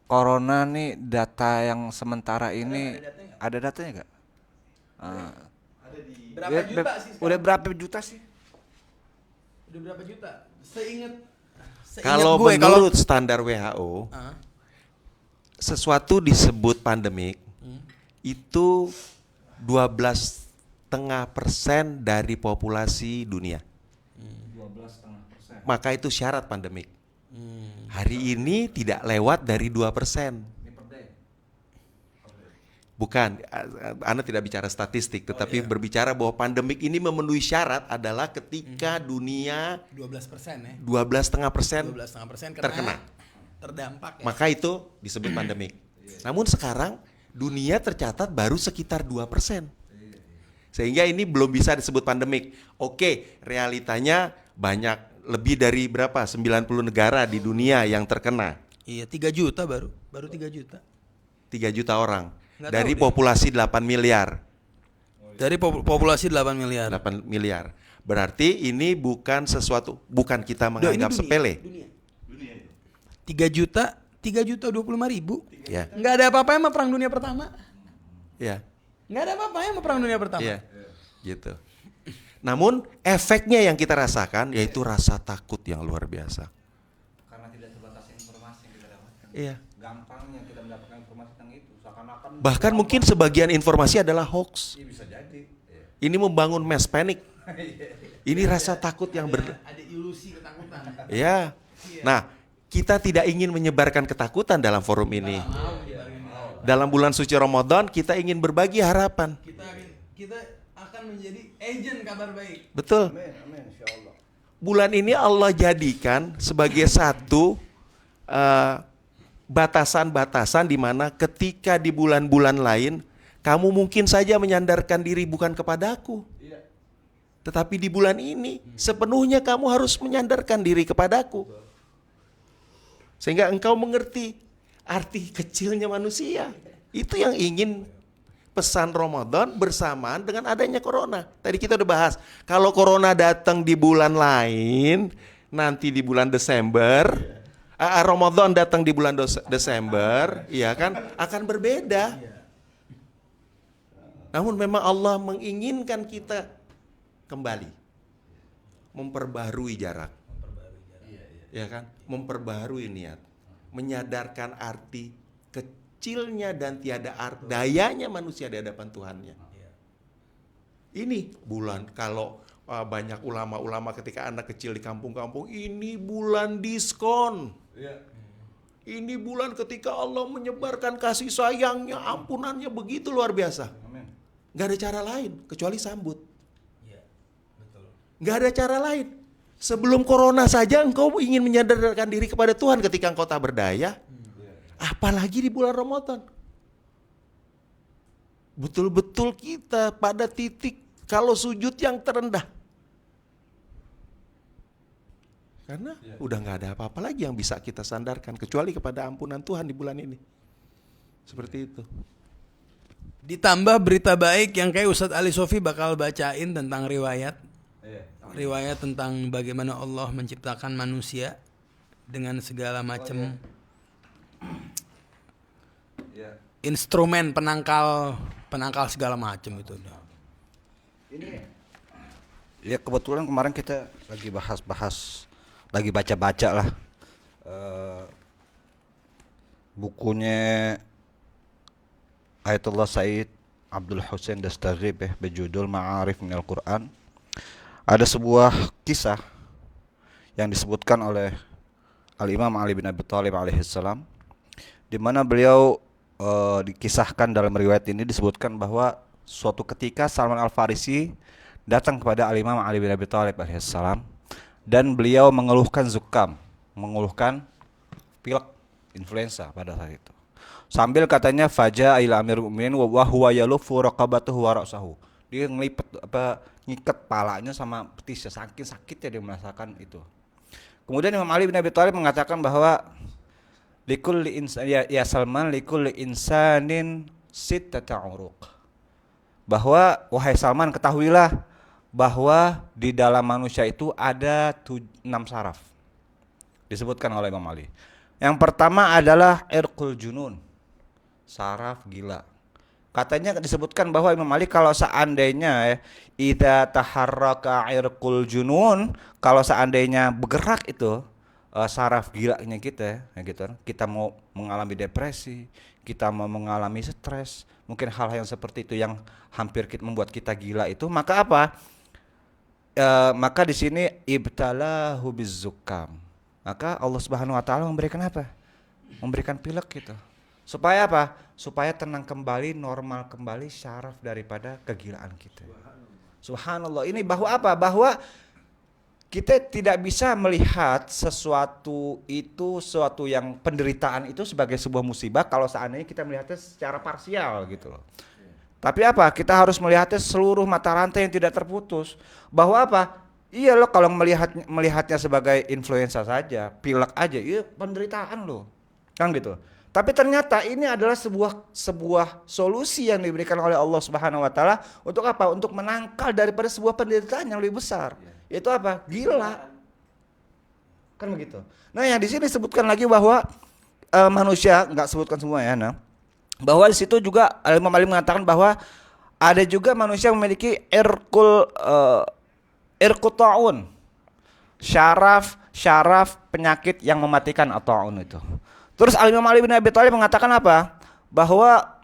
Corona nih data yang sementara ini ada datanya nggak? Berapa juta sih sekarang? Udah berapa juta sih? Udah berapa juta? Seingat Kalau gue, menurut standar WHO, sesuatu disebut pandemik itu 12,5% dari populasi dunia. 12,5%. Maka itu syarat pandemik. Hari ini tidak lewat dari 2%. Bukan, Anda tidak bicara statistik, tetapi berbicara bahwa pandemik ini memenuhi syarat adalah ketika dunia 12% ya. 12,5% 12,5% terkena. Terdampak ya. Maka itu disebut pandemik. Namun sekarang dunia tercatat baru sekitar 2%. Sehingga ini belum bisa disebut pandemik. Oke, realitanya banyak, lebih dari berapa? 90 negara di dunia yang terkena. Iya, 3 juta baru 3 juta. 3 juta orang. Nggak Dari tahu deh. populasi 8 miliar. Dari populasi 8 miliar. 8 miliar. Berarti ini bukan sesuatu, bukan kita menganggap sepele. Dunia. 3 juta 25.000. Ya. Nggak ada apa-apa sama perang dunia pertama. Ya. Nggak ada apa-apa sama perang dunia pertama. Iya. Gitu. Namun efeknya yang kita rasakan yaitu rasa takut yang luar biasa. Karena tidak terbatas informasi yang kita dapatkan. Iya. Gampangnya kita mendapatkan informasi tentang itu. Seakan-akan Bahkan mungkin sebagian informasi adalah hoax. Iya, bisa jadi. Ini membangun mass panic. Ini rasa takut yang Ada ilusi ketakutan. Ya. Nah, kita tidak ingin menyebarkan ketakutan dalam forum ini. Dalam bulan suci Ramadan kita ingin berbagi harapan. Kita akan menjadi agent kabar baik. Betul. Amin, insyaallah. Bulan ini Allah jadikan sebagai satu batasan-batasan di mana ketika di bulan-bulan lain kamu mungkin saja menyandarkan diri bukan kepadaku. Tetapi di bulan ini sepenuhnya kamu harus menyandarkan diri kepadaku. Sehingga engkau mengerti arti kecilnya manusia. Itu yang ingin pesan Ramadan bersamaan dengan adanya corona. Tadi kita udah bahas, kalau corona datang di bulan lain, nanti di bulan Desember, Ramadan datang di bulan Desember, ya kan, akan berbeda. Namun memang Allah menginginkan kita kembali, memperbarui jarak, ya kan, memperbarui niat, menyadarkan arti kecilnya dan tiada dayanya manusia di hadapan Tuhannya. Ini bulan, kalau banyak ulama-ulama ketika anak kecil di kampung-kampung, ini bulan diskon. Ini bulan ketika Allah menyebarkan kasih sayangnya, ampunannya begitu luar biasa. Gak ada cara lain kecuali sambut. Gak ada cara lain. Sebelum corona saja engkau ingin menyadarkan diri kepada Tuhan ketika engkau tak berdaya. Apalagi di bulan Ramadan. Betul-betul kita pada titik kalau sujud yang terendah. Karena udah gak ada apa-apa lagi yang bisa kita sandarkan kecuali kepada ampunan Tuhan di bulan ini. Seperti itu. Ditambah berita baik yang kayak Ustadz Ali Sofi bakal bacain tentang riwayat tentang bagaimana Allah menciptakan manusia dengan segala macam instrumen penangkal segala macam itu. Ini ya kebetulan kemarin kita lagi bahas, lagi baca-baca lah bukunya Ayatullah Said Abdul Hussein Dastagib berjudul Ma'arif Minal Quran. Ada sebuah kisah yang disebutkan oleh Al-Imam Ali bin Abi Thalib alaihissalam, di mana beliau dikisahkan dalam riwayat ini disebutkan bahwa suatu ketika Salman Al-Farisi datang kepada Al-Imam Ali bin Abi Thalib alaihissalam dan beliau mengeluhkan zukam, mengeluhkan pilek, influenza pada saat itu. Sambil katanya faja ila amirul mukminin wa huwa yalufu raqabatahu wa ra'sahu. Dia ngelipet ngikat palanya sama betisnya, saking sakitnya dia merasakan itu. Kemudian Imam Ali bin Abi Thalib mengatakan bahwa likulli insan ya Salman likulli insanin sittata uruq. Bahwa wahai Salman, ketahuilah bahwa di dalam manusia itu ada 6 saraf. Disebutkan oleh Imam Ali. Yang pertama adalah irqul junun, saraf gila. Katanya disebutkan bahwa Imam Ali kalau seandainya idza taharraka irqul junun, kalau seandainya bergerak itu saraf gilanya kita ya gitu. Kita mau mengalami depresi, kita mau mengalami stres, mungkin hal yang seperti itu yang hampir membuat kita gila itu, maka apa? Maka di sini ibtalahu bizzukam. Maka Allah Subhanahu wa taala memberikan apa? Memberikan pilek gitu. Supaya apa? Supaya tenang kembali, normal kembali syaraf daripada kegilaan kita. Subhanallah. Ini bahwa apa? Bahwa kita tidak bisa melihat sesuatu yang penderitaan itu sebagai sebuah musibah kalau seandainya kita melihatnya secara parsial gitu loh. Tapi apa? Kita harus melihatnya seluruh mata rantai yang tidak terputus. Bahwa apa? Iya loh, kalau melihatnya sebagai influenza saja, pilek aja, iya penderitaan loh. Kan gitu. Tapi ternyata ini adalah sebuah solusi yang diberikan oleh Allah Subhanahu wa taala untuk apa? Untuk menangkal daripada sebuah penderitaan yang lebih besar. Itu apa? Gila. Kan begitu. Nah, yang di sini disebutkan lagi bahwa manusia, enggak sebutkan semua ya, nah. Bahwa di situ juga Imam Ali mengatakan bahwa ada juga manusia yang memiliki irquta'un. Syaraf penyakit yang mematikan at-ta'un itu. Terus Imam Ali bin Abi Thalib mengatakan apa? Bahwa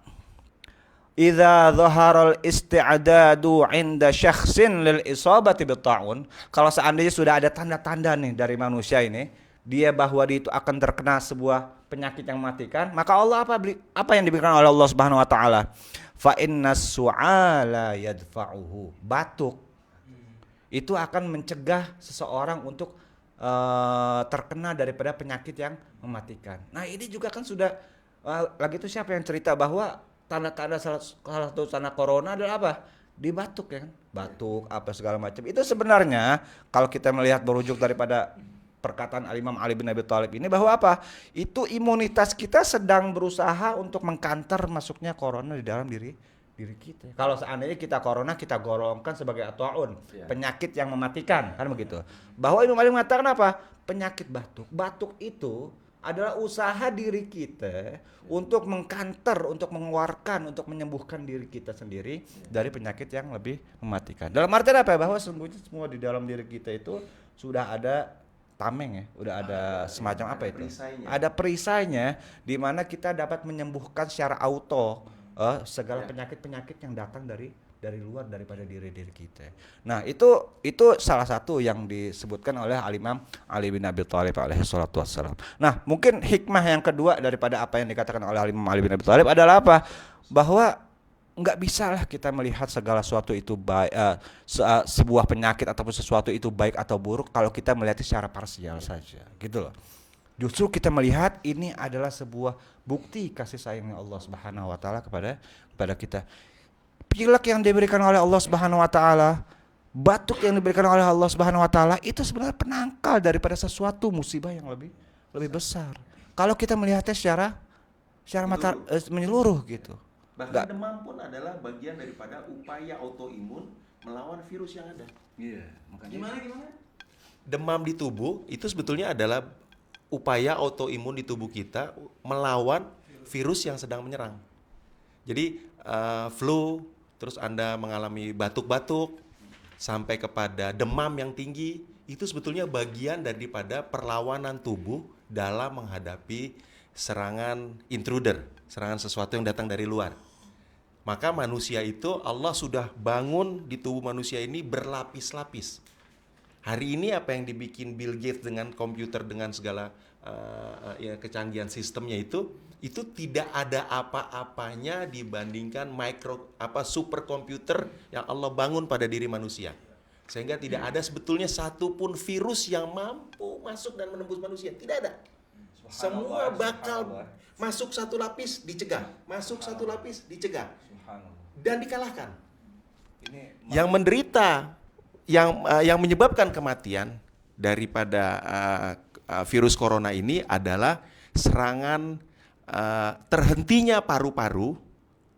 idza dhaharal isti'dadu 'inda syakhsin lil isabati bit-ta'un, kalau seandainya sudah ada tanda-tanda nih dari manusia ini, dia bahwa dia itu akan terkena sebuah penyakit yang mematikan, maka Allah apa yang diberikan oleh Allah Subhanahu wa taala? Fa innas su'ala yadfa'uhu. Batuk itu akan mencegah seseorang untuk terkena daripada penyakit yang mematikan. Nah, ini juga kan sudah lagi itu siapa yang cerita bahwa tanda-tanda salah satu tanda corona adalah apa? Di batuk ya kan? Batuk apa segala macam. Itu sebenarnya kalau kita melihat berujuk daripada perkataan Al-Imam Ali bin Abi Thalib ini bahwa apa? Itu imunitas kita sedang berusaha untuk mengkanter masuknya corona di dalam diri diri kita. Kalau seandainya kita corona kita golongkan sebagai at-ta'un, penyakit yang mematikan, kan begitu. Bahwa Imam Ali mengatakan apa? Penyakit batuk. Batuk itu adalah usaha diri kita untuk mengkanter, untuk mengeluarkan, untuk menyembuhkan diri kita sendiri dari penyakit yang lebih mematikan. Dalam artian apa? Bahwa sesungguhnya semua di dalam diri kita itu sudah ada tameng ya, udah ada semacam apa itu? Ada perisainya di mana kita dapat menyembuhkan secara auto segala penyakit-penyakit yang datang dari luar daripada diri kita. Nah, itu salah satu yang disebutkan oleh Al-Imam Ali bin Abi Thalib alaihi salatu wassalam. Nah, mungkin hikmah yang kedua daripada apa yang dikatakan oleh Al-Imam Ali bin Abi Thalib adalah apa? Bahwa nggak bisa lah kita melihat segala sesuatu itu baik, sebuah penyakit ataupun sesuatu itu baik atau buruk kalau kita melihatnya secara parsial saja, gitu loh. Justru kita melihat ini adalah sebuah bukti kasih sayangnya Allah Subhanahu wa taala kepada kita. Pilek yang diberikan oleh Allah Subhanahu wa taala, batuk yang diberikan oleh Allah Subhanahu wa taala itu sebenarnya penangkal daripada sesuatu musibah yang lebih besar. Kalau kita melihatnya secara menyeluruh gitu. Bahkan demam pun adalah bagian daripada upaya autoimun melawan virus yang ada. Iya, Gimana? Demam di tubuh itu sebetulnya adalah upaya autoimun di tubuh kita melawan virus yang sedang menyerang. Jadi flu, terus Anda mengalami batuk-batuk, sampai kepada demam yang tinggi, itu sebetulnya bagian daripada perlawanan tubuh dalam menghadapi serangan intruder, serangan sesuatu yang datang dari luar. Maka manusia itu Allah sudah bangun di tubuh manusia ini berlapis-lapis. Hari ini apa yang dibikin Bill Gates dengan komputer dengan segala kecanggihan sistemnya itu tidak ada apa-apanya dibandingkan superkomputer yang Allah bangun pada diri manusia. Sehingga tidak ada sebetulnya satupun virus yang mampu masuk dan menembus manusia, tidak ada. Semua bakal masuk satu lapis dicegah, masuk satu lapis dicegah dan dikalahkan. Yang menderita, yang menyebabkan kematian daripada virus corona ini adalah serangan terhentinya paru-paru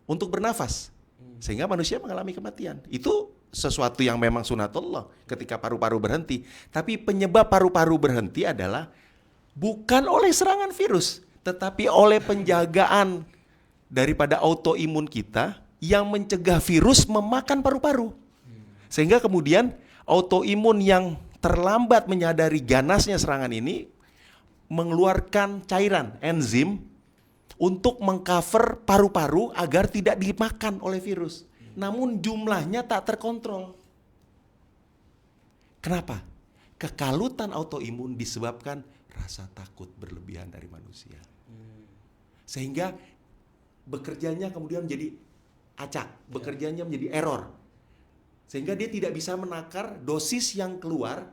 untuk bernafas, sehingga manusia mengalami kematian. Itu sesuatu yang memang sunatullah ketika paru-paru berhenti. Tapi penyebab paru-paru berhenti adalah bukan oleh serangan virus, tetapi oleh penjagaan daripada autoimun kita yang mencegah virus memakan paru-paru. Sehingga kemudian autoimun yang terlambat menyadari ganasnya serangan ini mengeluarkan cairan enzim untuk mengcover paru-paru agar tidak dimakan oleh virus. Namun jumlahnya tak terkontrol. Kenapa? Kekalutan autoimun disebabkan rasa takut berlebihan dari manusia. Sehingga bekerjanya kemudian menjadi acak, bekerjanya menjadi error. Sehingga dia tidak bisa menakar dosis yang keluar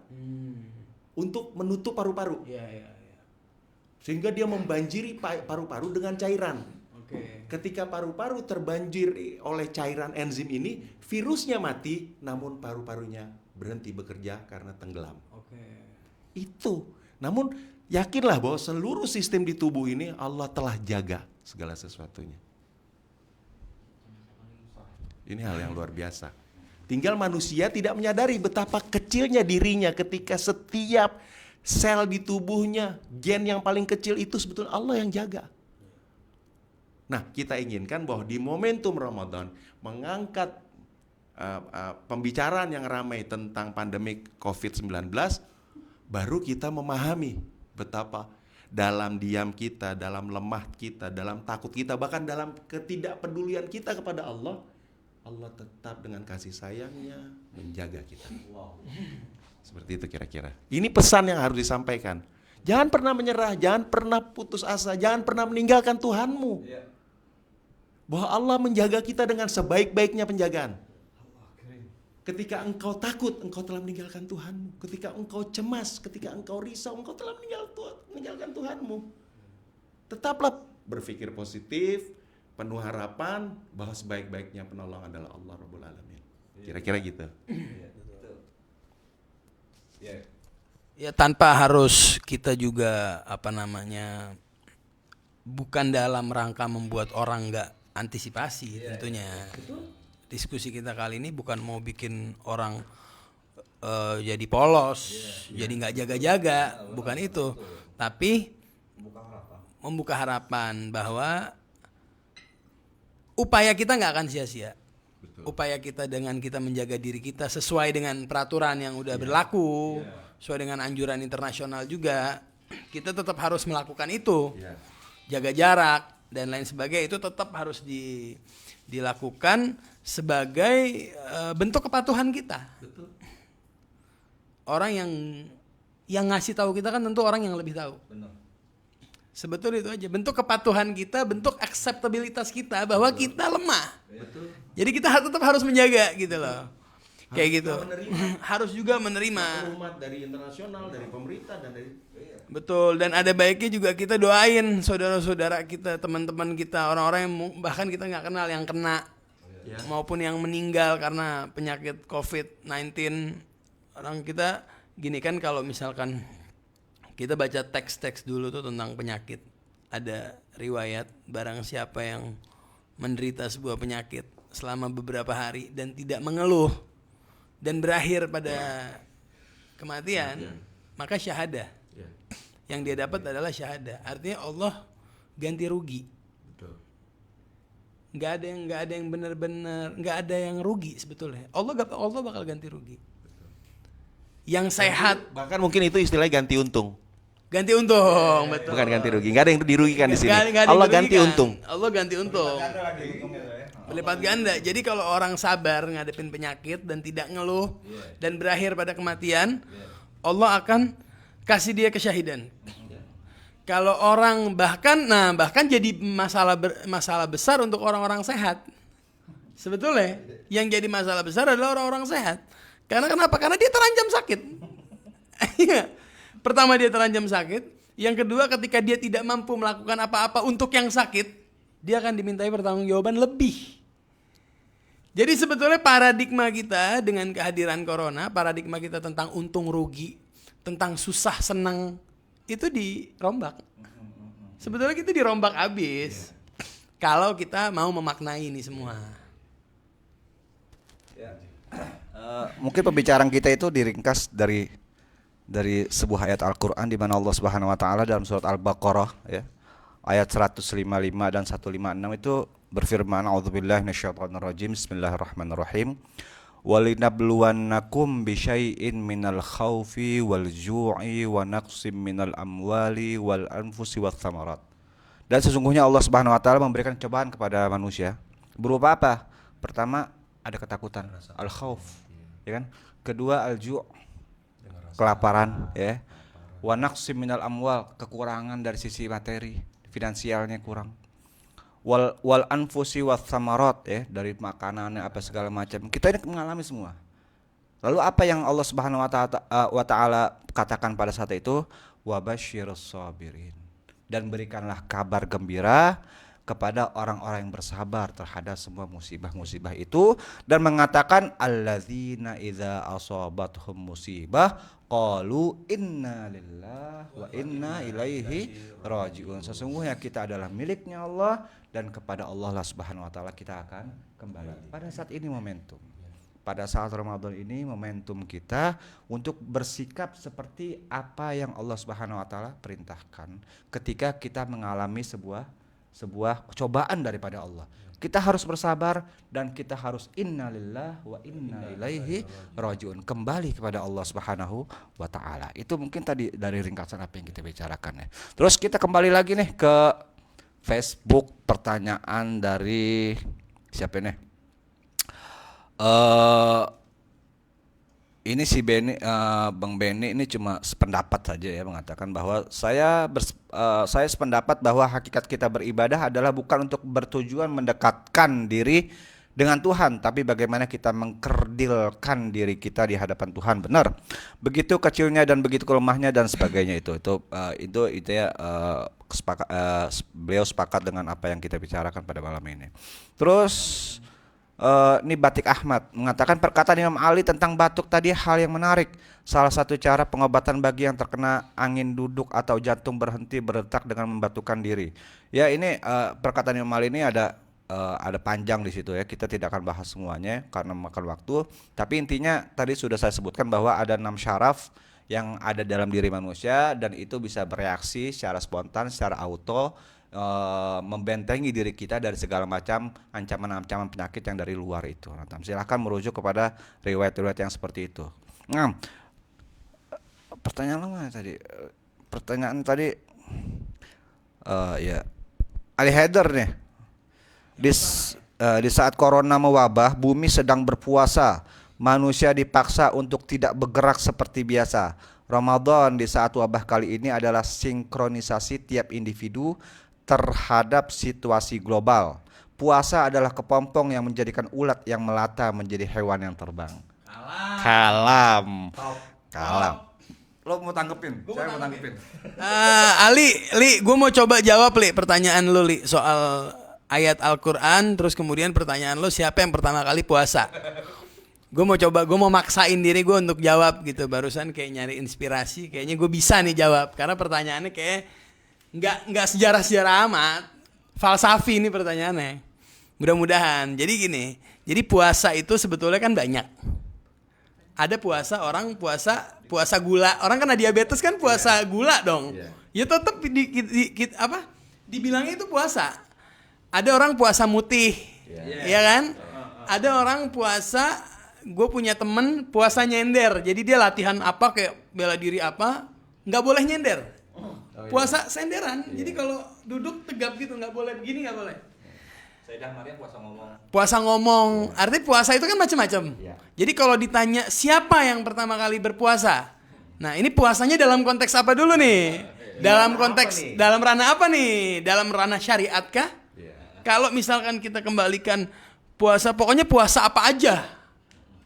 untuk menutup paru-paru. Sehingga dia membanjiri paru-paru dengan cairan. Ketika paru-paru terbanjir oleh cairan enzim ini, virusnya mati, namun paru-parunya berhenti bekerja karena tenggelam. Itu. Namun yakinlah bahwa seluruh sistem di tubuh ini Allah telah jaga segala sesuatunya. Ini hal yang luar biasa. Tinggal manusia tidak menyadari betapa kecilnya dirinya ketika setiap sel di tubuhnya, gen yang paling kecil itu sebetulnya Allah yang jaga. Nah, kita inginkan bahwa di momentum Ramadan mengangkat pembicaraan yang ramai tentang pandemi COVID-19, baru kita memahami betapa dalam diam kita, dalam lemah kita, dalam takut kita, bahkan dalam ketidakpedulian kita kepada Allah, Allah tetap dengan kasih sayangnya menjaga kita. Seperti itu kira-kira. Ini pesan yang harus disampaikan. Jangan pernah menyerah, jangan pernah putus asa, jangan pernah meninggalkan Tuhanmu. Bahwa Allah menjaga kita dengan sebaik-baiknya penjagaan. Ketika engkau takut, engkau telah meninggalkan Tuhanmu. Ketika engkau cemas, ketika engkau risau, engkau telah meninggalkan Tuhanmu. Tetaplah berpikir positif, penuh harapan bahwa sebaik-baiknya penolong adalah Allah Rabbul Alamin. Kira-kira gitu. Ya, tanpa harus kita juga bukan dalam rangka membuat orang nggak antisipasi tentunya. Diskusi kita kali ini bukan mau bikin orang jadi polos, jadi nggak jaga-jaga, bukan itu. Tapi membuka harapan bahwa upaya kita nggak akan sia-sia. Upaya kita dengan kita menjaga diri kita sesuai dengan peraturan yang udah berlaku, sesuai dengan anjuran internasional juga, kita tetap harus melakukan itu. Jaga jarak dan lain sebagainya itu tetap harus dilakukan sebagai bentuk kepatuhan kita. Orang yang ngasih tahu kita kan tentu orang yang lebih tahu. Sebetulnya itu aja bentuk kepatuhan kita, bentuk akseptabilitas kita bahwa kita lemah. Jadi kita tetap harus menjaga gitu loh. Kayak gitu. Harus juga menerima. Maklumat dari internasional, dari pemerintah dan dari Betul, dan ada baiknya juga kita doain saudara-saudara kita, teman-teman kita, orang-orang yang bahkan kita nggak kenal yang kena maupun yang meninggal karena penyakit COVID-19. Orang kita gini kan, kalau misalkan kita baca teks-teks dulu tuh tentang penyakit, ada riwayat barang siapa yang menderita sebuah penyakit selama beberapa hari dan tidak mengeluh dan berakhir pada kematian, maka syahadah. Yang dia dapat adalah syahadah. Artinya Allah ganti rugi. Nggak ada yang benar-benar, nggak ada yang rugi sebetulnya. Allah bakal ganti rugi. Yang sehat, bahkan mungkin itu istilahnya ganti untung. ganti untung, betul. Bukan ganti rugi. Nggak ada yang dirugikan di sini. Nggak ada yang Allah ganti dirugikan. untung. Allah ganti untung. Berlipat ganda. Jadi kalau orang sabar ngadepin penyakit dan tidak ngeluh dan berakhir pada kematian, Allah akan kasih dia kesyahidan. Kalau orang bahkan jadi masalah besar untuk orang-orang sehat. Sebetulnya yang jadi masalah besar adalah orang-orang sehat. Karena kenapa? Karena dia terancam sakit. Pertama dia terancam sakit, yang kedua ketika dia tidak mampu melakukan apa-apa untuk yang sakit, dia akan dimintai pertanggungjawaban lebih. Jadi sebetulnya paradigma kita dengan kehadiran corona, paradigma kita tentang untung rugi, tentang susah senang, itu dirombak. Sebetulnya kita dirombak habis. Kalau kita mau memaknai ini semua. Mungkin pembicaraan kita itu diringkas dari sebuah ayat Al-Qur'an di mana Allah Subhanahu wa taala dalam surat Al-Baqarah ya, ayat 155 dan 156 itu berfirman, a'udzubillahi minasyaitonirrajim, bismillahirrahmanirrahim. Walinabluwannakum bisyai'in minal khaufi wal ju'i wa naqsim minal amwali wal anfusi wath thamarat. Dan sesungguhnya Allah Subhanahu wa taala memberikan cobaan kepada manusia berupa apa? Pertama, ada ketakutan, al-khauf, ya kan? Kedua, al-ju', kelaparan, ya. Wa naqsim minal amwal, kekurangan dari sisi materi, finansialnya kurang. Wal anfusi wath thamarat, ya, dari makanan apa segala macam. Kita ini mengalami semua. Lalu apa yang Allah Subhanahu wa taala katakan pada saat itu? Wa basyirus sabirin. Dan berikanlah kabar gembira kepada orang-orang yang bersabar terhadap semua musibah-musibah itu, dan mengatakan alladzina idza asabathum musibah qalu inna lillahi wa inna ilaihi rajiun. Sesungguhnya kita adalah miliknya Allah dan kepada Allah lah Subhanahu wa taala kita akan kembali. Pada saat ini momentum. Pada saat Ramadan ini momentum kita untuk bersikap seperti apa yang Allah Subhanahu wa taala perintahkan ketika kita mengalami sebuah cobaan daripada Allah. Kita harus bersabar dan kita harus innalillahi wa inna ilaihi rajiun, kembali kepada Allah Subhanahu wa taala. Itu mungkin tadi dari ringkasan apa yang kita bicarakan ya. Terus kita kembali lagi nih ke Facebook, pertanyaan dari siapa nih? Ini si Beni, Bang Beni ini cuma sependapat saja ya, mengatakan bahwa saya sependapat bahwa hakikat kita beribadah adalah bukan untuk bertujuan mendekatkan diri dengan Tuhan, tapi bagaimana kita mengkerdilkan diri kita di hadapan Tuhan. Benar. Begitu kecilnya dan begitu lemahnya dan sebagainya itu ya, beliau sepakat dengan apa yang kita bicarakan pada malam ini. Terus ini Batik Ahmad mengatakan perkataan Imam Ali tentang batuk tadi hal yang menarik. Salah satu cara pengobatan bagi yang terkena angin duduk atau jantung berhenti berdetak dengan membatukkan diri. Ya, ini perkataan Imam Ali ini ada ada panjang di situ ya. Kita tidak akan bahas semuanya karena makan waktu. Tapi intinya tadi sudah saya sebutkan bahwa ada 6 syaraf yang ada dalam diri manusia dan itu bisa bereaksi secara spontan, secara auto, membentengi diri kita dari segala macam ancaman-ancaman penyakit yang dari luar itu. Nah, silahkan merujuk kepada riwayat-riwayat yang seperti itu. Nah, pertanyaan mana tadi? Pertanyaan tadi, ya, Ali Haidar nih. Di saat corona mewabah, bumi sedang berpuasa. Manusia dipaksa untuk tidak bergerak seperti biasa. Ramadan di saat wabah kali ini adalah sinkronisasi tiap individu terhadap situasi global. Puasa adalah kepompong yang menjadikan ulat yang melata menjadi hewan yang terbang. Kalam. Lo mau tanggepin? Saya mau tanggepin. Ali, gue mau coba jawab pertanyaan lo soal ayat Al-Quran, terus kemudian pertanyaan lo siapa yang pertama kali puasa. Gue mau maksain diri gue untuk jawab gitu. Barusan kayak nyari inspirasi, kayaknya gue bisa nih jawab karena pertanyaannya kayak nggak sejarah amat, falsafi ini pertanyaannya. Mudah-mudahan. Jadi gini, jadi puasa itu sebetulnya kan banyak. Ada puasa orang puasa gula. Orang kena diabetes kan puasa gula dong. Ya tetap dibilangnya itu puasa. Ada orang puasa mutih. Ya kan? Ada orang puasa, gue punya temen puasa nyender. Jadi dia latihan apa kayak bela diri apa, nggak boleh nyender. Puasa senderan. Jadi kalau duduk tegap gitu nggak boleh begini, nggak boleh. Sayyidah Maria puasa ngomong. Puasa ngomong. Artinya puasa itu kan macam-macam. Jadi kalau ditanya siapa yang pertama kali berpuasa? Nah, ini puasanya dalam konteks apa dulu nih? Dalam konteks dalam ranah apa nih? Dalam ranah syariat kah? Kalau misalkan kita kembalikan puasa, pokoknya puasa apa aja.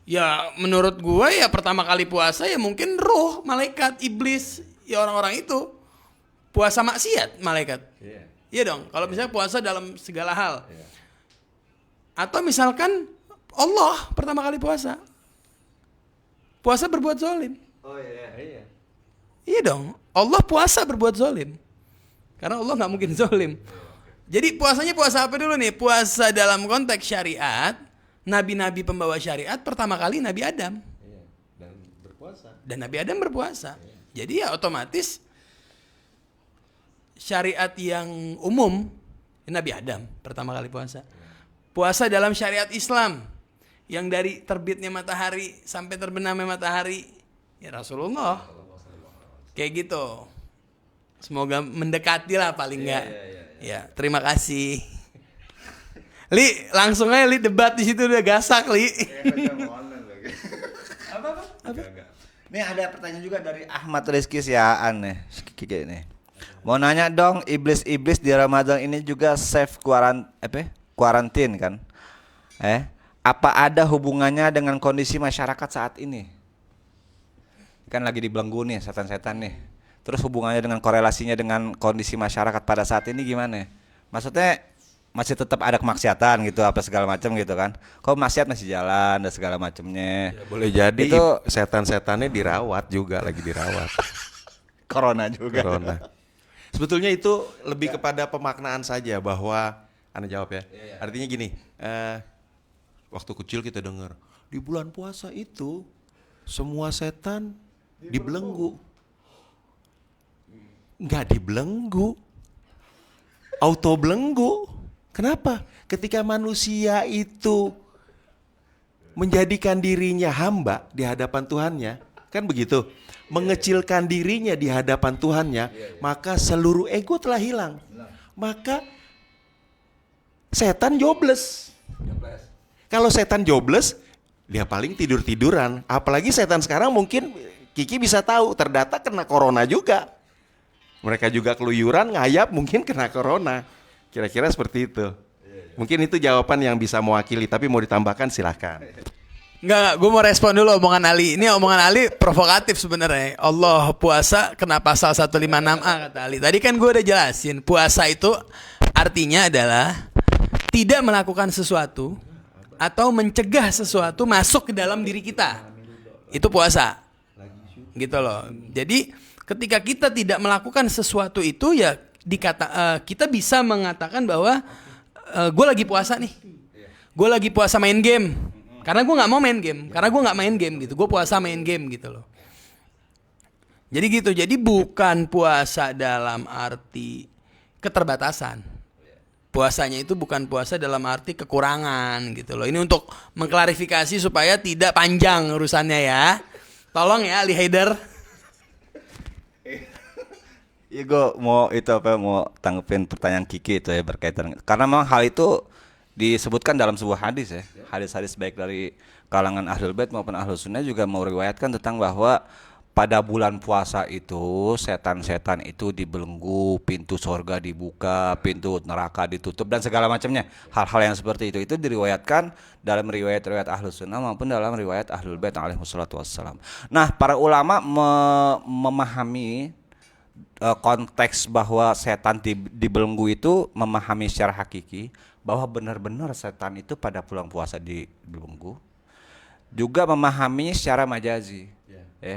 Ya menurut gue ya pertama kali puasa ya mungkin roh, malaikat, iblis, ya orang-orang itu. Puasa maksiat malaikat. Iya dong, kalau misalnya puasa dalam segala hal. Atau misalkan Allah pertama kali puasa. Puasa berbuat zalim. Iya dong, Allah puasa berbuat zalim. Karena Allah nggak mungkin zalim. Jadi puasanya puasa apa dulu nih? Puasa dalam konteks syariat. Nabi-nabi pembawa syariat pertama kali Nabi Adam. Dan Nabi Adam berpuasa. Jadi ya otomatis syariat yang umum Nabi Adam pertama kali puasa. Puasa dalam syariat Islam yang dari terbitnya matahari sampai terbenamnya matahari ya Rasulullah. Kayak gitu. Semoga mendekati lah paling enggak. Ya, terima kasih. Li, langsung aja Li debat di situ udah gasak Li. Apa? Nih ada pertanyaan juga dari Ahmad Rizky Siaan nih. Kiki nih. Mau nanya dong, iblis-iblis di Ramadan ini juga safe kuarantin kan? Apa ada hubungannya dengan kondisi masyarakat saat ini? Kan lagi dibelenggu nih setan-setan nih. Terus hubungannya dengan korelasinya dengan kondisi masyarakat pada saat ini gimana? Maksudnya masih tetap ada kemaksiatan gitu apa segala macam gitu kan? Kok maksiat masih jalan dan segala macamnya? Ya, boleh jadi itu setan-setannya dirawat juga, lagi dirawat. Corona juga. Corona. Sebetulnya itu lebih kepada pemaknaan saja bahwa, Anda jawab ya. Artinya gini, waktu kecil kita dengar di bulan puasa itu semua setan dibelenggu. Nggak dibelenggu, auto belenggu. Kenapa? Ketika manusia itu menjadikan dirinya hamba di hadapan Tuhannya, kan begitu? Mengecilkan dirinya di hadapan Tuhannya, maka seluruh ego telah hilang. Maka setan jobless. Kalau setan jobless, dia paling tidur-tiduran. Apalagi setan sekarang mungkin Kiki bisa tahu, terdata kena corona juga. Mereka juga keluyuran, ngayap, mungkin kena corona. Kira-kira seperti itu. Mungkin itu jawaban yang bisa mewakili, tapi mau ditambahkan silahkan. Enggak, gue mau respon dulu omongan Ali. Ini omongan Ali provokatif sebenarnya. Allah puasa kena pasal 156A kata Ali. Tadi kan gue udah jelasin, puasa itu artinya adalah tidak melakukan sesuatu atau mencegah sesuatu masuk ke dalam diri kita. Itu puasa. Gitu loh. Jadi ketika kita tidak melakukan sesuatu itu ya kita bisa mengatakan bahwa gue lagi puasa nih, gue lagi puasa main game, karena gue nggak mau main game, karena gue nggak main game gitu, gue puasa main game gitu loh. Jadi gitu, jadi bukan puasa dalam arti keterbatasan. Puasanya itu bukan puasa dalam arti kekurangan gitu loh. Ini untuk mengklarifikasi supaya tidak panjang urusannya ya. Tolong ya Ali Haidar. Iya, gue mau tanggepin pertanyaan Kiki itu ya berkaitan, karena memang hal itu disebutkan dalam sebuah hadis ya. Hadis-hadis baik dari kalangan Ahlul Bait maupun Ahlus Sunnah juga meriwayatkan tentang bahwa pada bulan puasa itu setan-setan itu dibelenggu, pintu surga dibuka, pintu neraka ditutup dan segala macamnya. Hal-hal yang seperti itu diriwayatkan dalam riwayat-riwayat Ahlus Sunnah maupun dalam riwayat Ahlul Bait alaihi wassalatu wassalam. Nah, para ulama memahami konteks bahwa setan dibelenggu itu, memahami secara hakiki bahwa benar-benar setan itu pada bulan puasa dibelenggu, juga memahaminya secara majazi.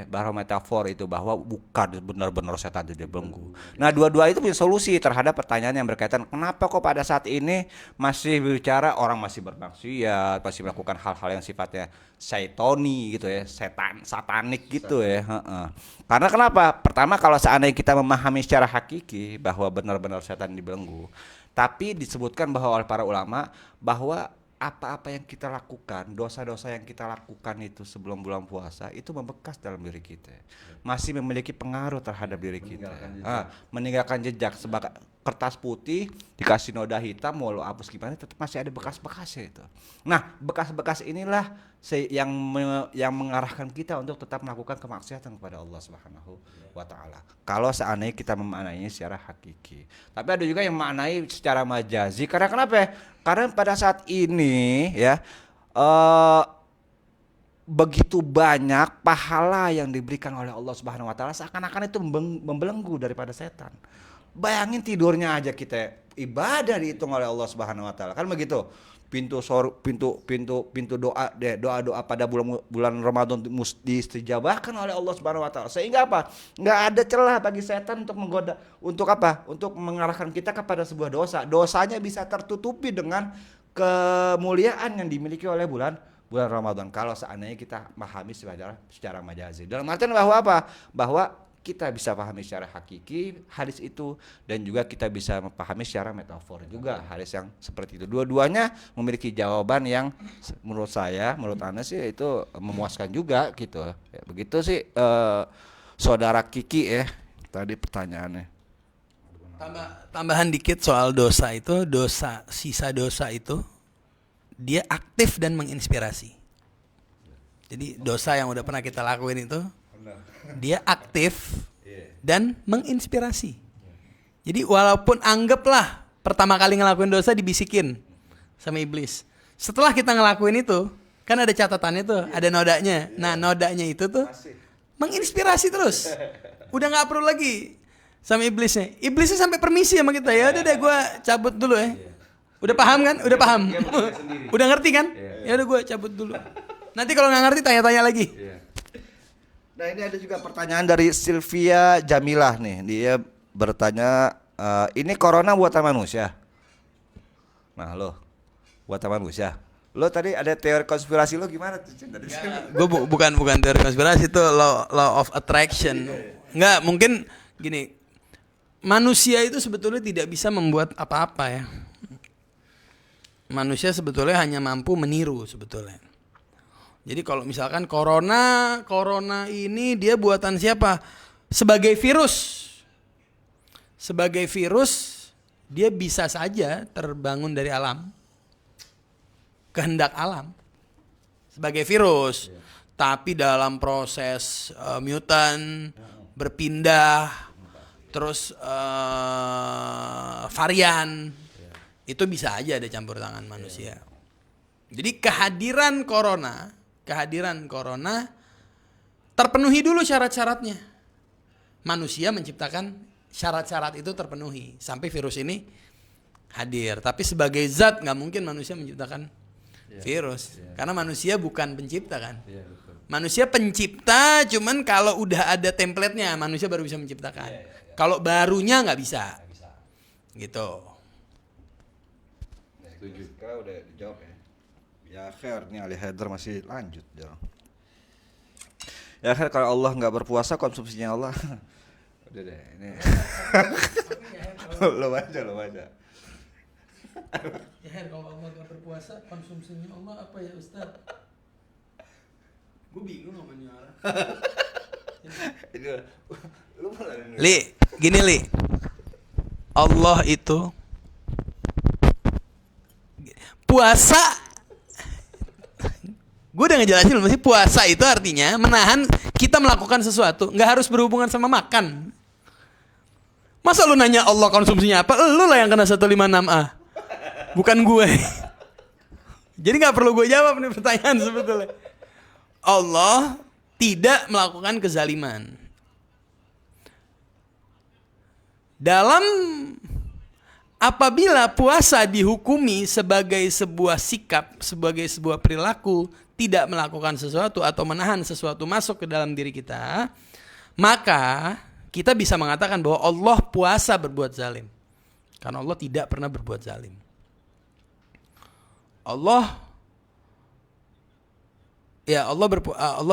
Bahwa metafor itu bahwa bukan benar-benar setan itu dibelenggu. Nah, dua-dua itu punya solusi terhadap pertanyaan yang berkaitan kenapa kok pada saat ini masih bicara orang masih bermaksiat, masih melakukan hal-hal yang sifatnya syaitoni gitu ya, satanik gitu ya. Karena kenapa? Pertama, kalau seandainya kita memahami secara hakiki bahwa benar-benar setan dibelenggu, tapi disebutkan bahwa oleh para ulama bahwa apa-apa yang kita lakukan, dosa-dosa yang kita lakukan itu sebelum bulan puasa itu membekas dalam diri kita, masih memiliki pengaruh terhadap diri kita. Meninggalkan jejak sebagai kertas putih dikasih noda hitam, mau lo hapus gimana tetap masih ada bekas-bekasnya itu. Nah, bekas-bekas inilah yang mengarahkan kita untuk tetap melakukan kemaksiatan kepada Allah Subhanahu wa taala. Kalau seandainya kita memaknainya secara hakiki. Tapi ada juga yang memaknai secara majazi. Karena kenapa ya? Karena pada saat ini ya begitu banyak pahala yang diberikan oleh Allah Subhanahu wa taala, seakan-akan itu membelenggu daripada setan. Bayangin tidurnya aja kita ibadah dihitung oleh Allah Subhanahu wa taala. Kan begitu. Pintu doa pada bulan Ramadan diistijabahkan oleh Allah Subhanahu wa taala. Sehingga apa? Enggak ada celah bagi setan untuk menggoda, untuk apa? Untuk mengarahkan kita kepada sebuah dosa. Dosanya bisa tertutupi dengan kemuliaan yang dimiliki oleh bulan Ramadan kalau seandainya kita pahami secara majazi. Dalam artian bahwa apa? Bahwa kita bisa pahami secara hakiki hadis itu, dan juga kita bisa memahami secara metafor juga hadis yang seperti itu. Dua-duanya memiliki jawaban yang menurut Anda sih itu memuaskan juga gitu. Ya, begitu sih saudara Kiki ya tadi pertanyaannya. Tambahan dikit soal dosa itu, sisa dosa itu dia aktif dan menginspirasi. Jadi dosa yang udah pernah kita lakuin itu dia aktif dan menginspirasi. Jadi walaupun anggaplah pertama kali ngelakuin dosa dibisikin sama iblis, setelah kita ngelakuin itu kan ada catatannya tuh, ada nodanya. Nah, nodanya itu tuh menginspirasi terus. Udah nggak perlu lagi sama iblisnya. Iblisnya sampai permisi sama kita, ya udah deh gue cabut dulu ya. Udah paham kan? Udah paham. Udah ngerti kan? Ya udah gue cabut dulu. Nanti kalau nggak ngerti tanya-tanya lagi. Nah, ini ada juga pertanyaan dari Sylvia Jamilah nih. Dia bertanya, ini corona buatan manusia? Nah, lo buatan manusia. Lo tadi ada teori konspirasi lo gimana tuh? Gue bukan teori konspirasi, itu law of attraction. Enggak, mungkin gini. Manusia itu sebetulnya tidak bisa membuat apa-apa ya. Manusia sebetulnya hanya mampu meniru sebetulnya. Jadi kalau misalkan corona ini dia buatan siapa? Sebagai virus dia bisa saja terbangun dari alam, kehendak alam sebagai virus. Tapi dalam proses mutan, berpindah, terus varian, itu bisa aja ada campur tangan manusia. Jadi kehadiran corona terpenuhi dulu syarat-syaratnya. Manusia menciptakan syarat-syarat itu terpenuhi sampai virus ini hadir. Tapi sebagai zat nggak mungkin manusia menciptakan virus, karena manusia bukan pencipta kan. Manusia pencipta, cuman kalau udah ada template-nya manusia baru bisa menciptakan. Kalau barunya nggak bisa. Gitu. Setuju. Kalau udah dijawab ya. Ya khair, nih Ali Haidar masih lanjut dong. Ya khair, kalau Allah nggak berpuasa konsumsinya Allah. Udah deh ini. Lo baca. Ya kalau Allah gak berpuasa, konsumsinya Allah apa ya Ustaz? Gue bingung sama ini orang. Lu mulai dulu. Li, gini Li. Allah itu puasa. Gue udah ngejelasin belum sih, puasa itu artinya menahan kita melakukan sesuatu, nggak harus berhubungan sama makan. Masa lu nanya Allah konsumsinya apa? Lu lah yang kena 156A. Bukan gue. Jadi nggak perlu gue jawab nih pertanyaan sebetulnya. Allah tidak melakukan kezaliman. Dalam apabila puasa dihukumi sebagai sebuah sikap, sebagai sebuah perilaku, tidak melakukan sesuatu atau menahan sesuatu masuk ke dalam diri kita, maka kita bisa mengatakan bahwa Allah puasa berbuat zalim. Karena Allah tidak pernah berbuat zalim. Allah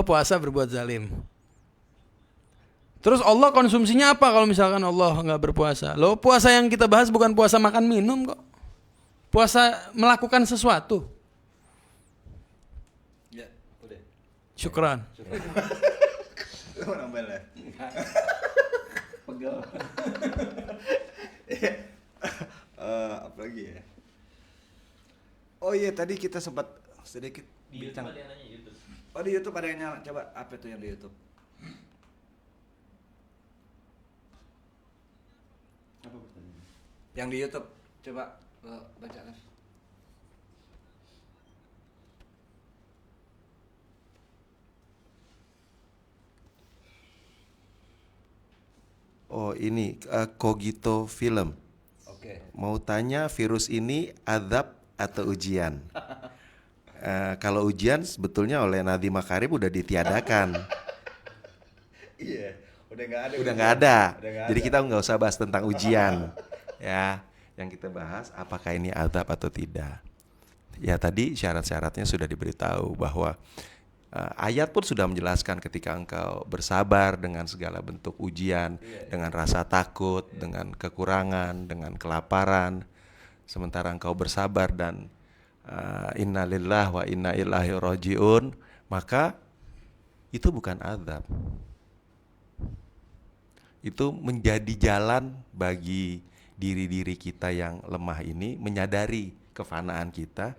puasa berbuat zalim. Terus Allah konsumsinya apa kalau misalkan Allah nggak berpuasa? Loh, puasa yang kita bahas bukan puasa makan minum kok. Puasa melakukan sesuatu. Ya, udah. Syukran. Lu mau nambah lah. Pegel. Apa lagi ya? Oh iya, tadi kita sempat sedikit bincang. Oh di YouTube ada yang nyala. Coba apa itu yang di YouTube? Apa pertanyaannya? Yang di YouTube coba baca lah. Oh ini Kogito Film. Oke. Mau tanya virus ini azab atau ujian? Kalau ujian sebetulnya oleh Nadiem Makarim udah ditiadakan. Iya, udah nggak ada. Udah nggak ada. Udah nggak Jadi ada. kita nggak usah bahas tentang ujian. Ya, yang kita bahas apakah ini azab atau tidak. Ya tadi syarat-syaratnya sudah diberitahu bahwa ayat pun sudah menjelaskan ketika engkau bersabar dengan segala bentuk ujian, dengan rasa takut, dengan kekurangan, dengan kelaparan, sementara engkau bersabar dan innalillah wa inna ilaihi rajiun, maka itu bukan azab. Itu menjadi jalan bagi diri-diri kita yang lemah ini menyadari kefanaan kita,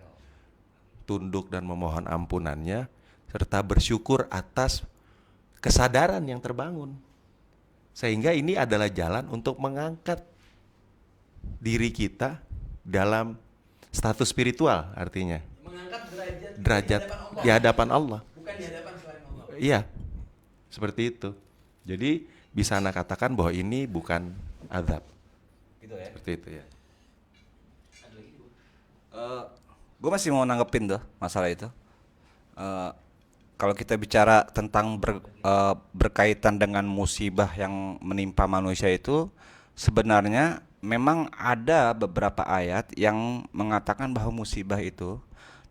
tunduk dan memohon ampunannya, serta bersyukur atas kesadaran yang terbangun. Sehingga ini adalah jalan untuk mengangkat diri kita dalam status spiritual, artinya Mengangkat derajat di hadapan Allah. Bukan di hadapan selain Allah. Iya, seperti itu. Jadi bisa Anda katakan bahwa ini bukan azab. Gitu ya. Seperti itu ya. Gue masih mau nanggepin tuh masalah itu. Kalau kita bicara tentang berkaitan dengan musibah yang menimpa manusia itu, sebenarnya memang ada beberapa ayat yang mengatakan bahwa musibah itu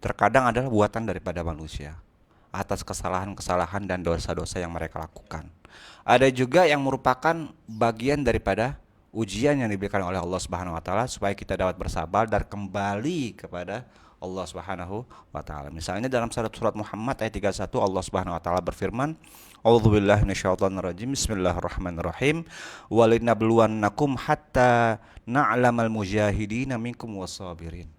terkadang adalah buatan daripada manusia atas kesalahan-kesalahan dan dosa-dosa yang mereka lakukan. Ada juga yang merupakan bagian daripada ujian yang diberikan oleh Allah Subhanahu wa taala supaya kita dapat bersabar dan kembali kepada Allah Subhanahu wa taala. Misalnya dalam surat Muhammad ayat 31 Allah Subhanahu wa taala berfirman, "A'udzubillahi minasyaitonirrajim. Bismillahirrahmanirrahim. Walinabluwannakum hatta na'lamal mujahidina minkum wassabirin."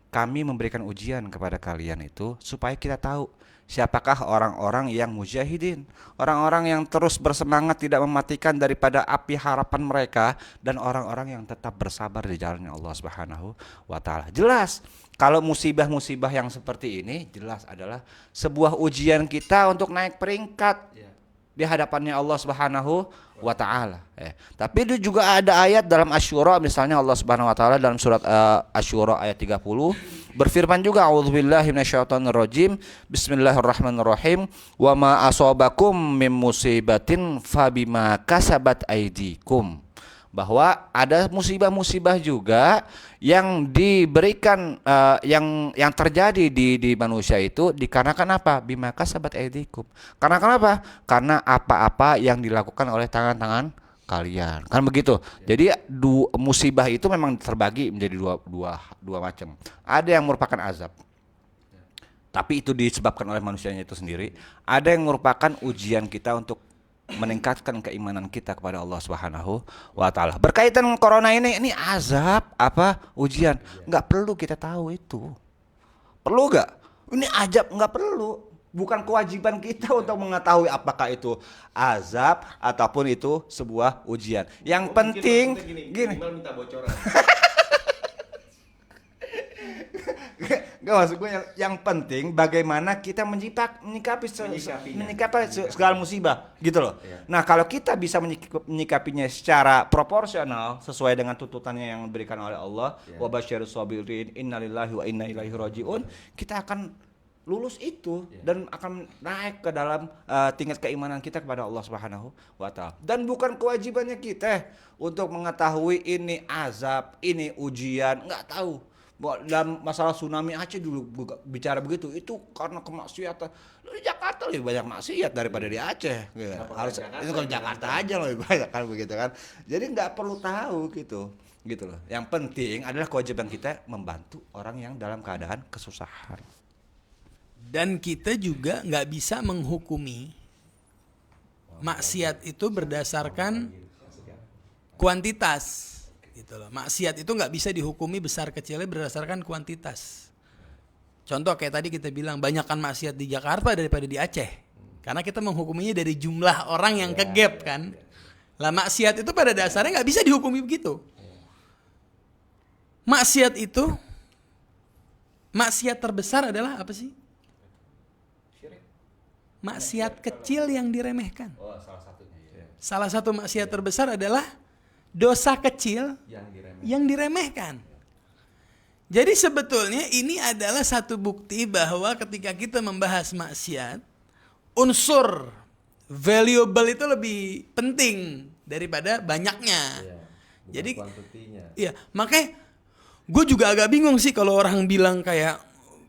Kami memberikan ujian kepada kalian itu supaya kita tahu siapakah orang-orang yang mujahidin, orang-orang yang terus bersemangat tidak mematikan daripada api harapan mereka, dan orang-orang yang tetap bersabar di jalannya Allah Subhanahu wa taala. Jelas kalau musibah-musibah yang seperti ini jelas adalah sebuah ujian kita untuk naik peringkat di hadapannya Allah Subhanahu wa taala. Tapi itu juga ada ayat dalam Asy-Syura, misalnya Allah Subhanahu wa taala dalam surat Asy-Syura ayat 30 berfirman juga, a'udzubillahi minasyaitonirrajim, bismillahirrahmanirrahim, wa ma asabakum mim musibatin fabima kasabat aydikum. bahwa ada musibah-musibah juga yang diberikan yang terjadi di manusia itu dikarenakan apa? Bima kasabat aydikum. Karena kenapa? Karena apa-apa yang dilakukan oleh tangan-tangan kalian. Kan begitu. Jadi musibah itu memang terbagi menjadi dua macam. Ada yang merupakan azab. Tapi itu disebabkan oleh manusianya itu sendiri. Ada yang merupakan ujian kita untuk meningkatkan keimanan kita kepada Allah Subhanahu wa taala. Berkaitan dengan corona ini azab apa ujian? Enggak perlu kita tahu itu. Perlu enggak? Ini azab enggak perlu. Bukan kewajiban kita untuk mengetahui apakah itu azab ataupun itu sebuah ujian. Yang penting gini. Minta bocoran. Gak maksud gue yang penting bagaimana kita menyikapi segala musibah gitu loh. Iya. Nah kalau kita bisa menyikapinya secara proporsional sesuai dengan tuntutannya yang diberikan oleh Allah, wa basyirus sabirin innalillahi wa inna ilaihi rajiun, kita akan lulus itu dan akan naik ke dalam tingkat keimanan kita kepada Allah Subhanahu wa taala. Dan bukan kewajibannya kita untuk mengetahui ini azab, ini ujian, enggak tahu. Dalam masalah tsunami Aceh dulu bicara begitu, itu karena kemaksiatan. Di Jakarta lebih banyak maksiat daripada di Aceh. Harus itu kalau Jakarta aja lebih banyak kan begitu kan. Jadi nggak perlu tahu gitu loh. Yang penting adalah kewajiban kita membantu orang yang dalam keadaan kesusahan. Dan kita juga nggak bisa menghukumi maksiat itu berdasarkan kuantitas. Gitu loh. Maksiat itu nggak bisa dihukumi besar kecilnya berdasarkan kuantitas. Contoh kayak tadi kita bilang banyakkan maksiat di Jakarta daripada di Aceh, karena kita menghukuminya dari jumlah orang yang kegap kan. Lah maksiat itu pada dasarnya nggak bisa dihukumi begitu. Maksiat terbesar adalah apa sih? Maksiat kecil yang diremehkan. Salah satu maksiat terbesar adalah dosa kecil yang diremehkan. Jadi sebetulnya ini adalah satu bukti bahwa ketika kita membahas maksiat, unsur valuable itu lebih penting daripada banyaknya. Jadi iya, makanya gue juga agak bingung sih kalau orang bilang kayak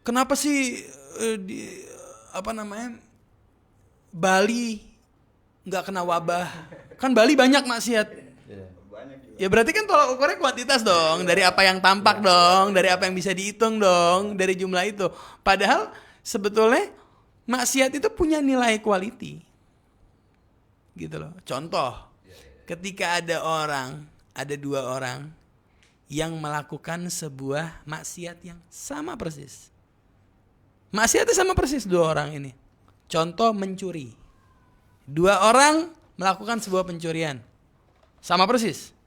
kenapa sih Bali nggak kena wabah? Kan Bali banyak maksiat. Ya berarti kan tolak ukurnya kuantitas dong, dari apa yang tampak dong, dari apa yang bisa dihitung dong, dari jumlah itu. Padahal sebetulnya maksiat itu punya nilai quality. Gitu loh. Contoh, ketika ada dua orang yang melakukan sebuah maksiat yang sama persis. Maksiatnya sama persis dua orang ini. Contoh mencuri. Dua orang melakukan sebuah pencurian. Sama persis.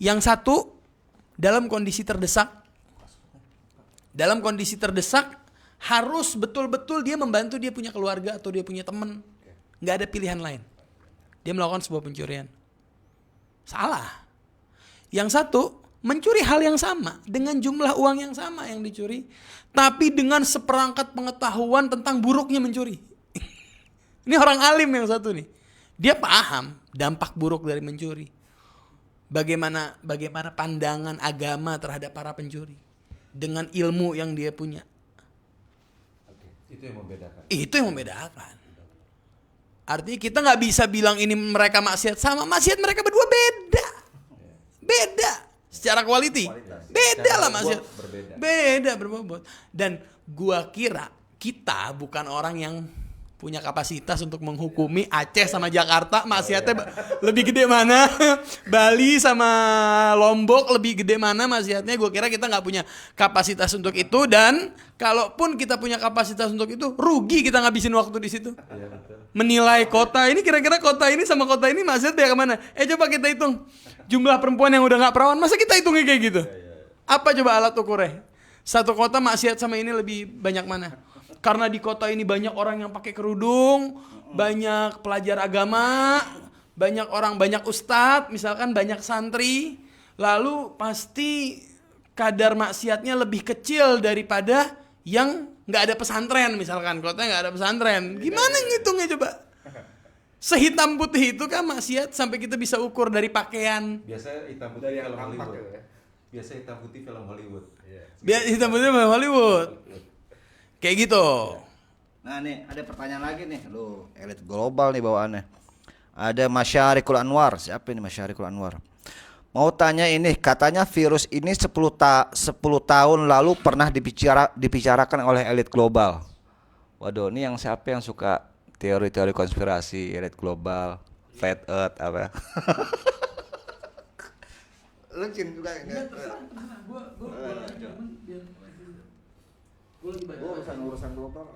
Yang satu dalam kondisi terdesak harus betul-betul dia membantu dia punya keluarga atau dia punya teman. Gak ada pilihan lain. Dia melakukan sebuah pencurian. Salah. Yang satu mencuri hal yang sama dengan jumlah uang yang sama yang dicuri, tapi dengan seperangkat pengetahuan tentang buruknya mencuri. Ini orang alim yang satu nih. Dia paham dampak buruk dari mencuri. Bagaimana pandangan agama terhadap para pencuri dengan ilmu yang dia punya. Itu yang membedakan. Artinya kita nggak bisa bilang ini mereka maksiat sama. Maksiat mereka berdua beda secara quality. Beda lah maksiat. Beda berbobot. Dan gua kira kita bukan orang yang punya kapasitas untuk menghukumi Aceh sama Jakarta maksiatnya lebih gede mana, Bali sama Lombok lebih gede mana maksiatnya. Gue kira kita nggak punya kapasitas untuk itu, dan kalaupun kita punya kapasitas untuk itu, rugi kita ngabisin waktu di situ. Menilai kota ini, kira-kira kota ini sama kota ini maksiatnya kemana? Coba kita hitung jumlah perempuan yang udah nggak perawan, masa kita hitungnya kayak gitu? Apa coba alat ukurnya? Satu kota maksiat sama ini lebih banyak mana? Karena di kota ini banyak orang yang pakai kerudung, banyak pelajar agama, banyak ustadz, misalkan banyak santri, lalu pasti kadar maksiatnya lebih kecil daripada yang nggak ada pesantren, misalkan kotanya nggak ada pesantren. Gimana ngitungnya coba? Sehitam putih itu kan maksiat sampai kita bisa ukur dari pakaian. Biasa hitam putih film Hollywood. Biasa hitam putih film Hollywood. Biar hitam putih sama Hollywood. Kayak gitu. Nah nih ada pertanyaan lagi nih, lu elit global nih bawaannya. Ada Masyarikul Anwar, siapa ini Masyarikul Anwar? Mau tanya ini, katanya virus ini 10 tahun lalu pernah dibicarakan oleh elit global. Waduh, ini yang siapa yang suka teori-teori konspirasi, elit global, flat earth apa? Lu Cin juga enggak? Urusan global.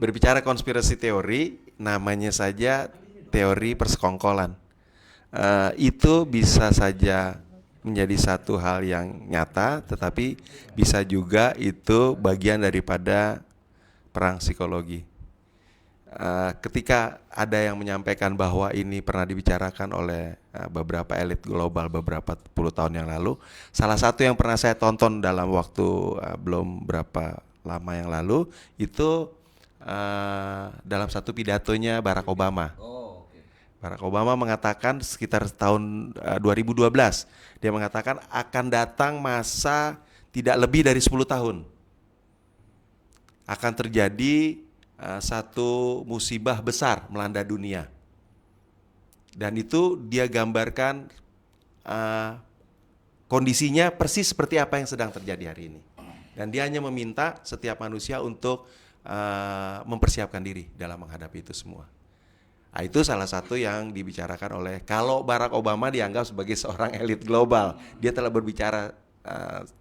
Berbicara konspirasi teori, namanya saja teori persekongkolan. Itu bisa saja menjadi satu hal yang nyata, tetapi bisa juga itu bagian daripada perang psikologi. Ketika ada yang menyampaikan bahwa ini pernah dibicarakan oleh beberapa elit global beberapa puluh tahun yang lalu, salah satu yang pernah saya tonton dalam waktu belum berapa lama yang lalu itu dalam satu pidatonya Barack Obama. Barack Obama mengatakan sekitar tahun 2012, dia mengatakan akan datang masa tidak lebih dari 10 tahun. Akan terjadi satu musibah besar melanda dunia. Dan itu dia gambarkan kondisinya persis seperti apa yang sedang terjadi hari ini. Dan dia hanya meminta setiap manusia untuk mempersiapkan diri dalam menghadapi itu semua. Nah, itu salah satu yang dibicarakan oleh, kalau Barack Obama dianggap sebagai seorang elit global, dia telah berbicara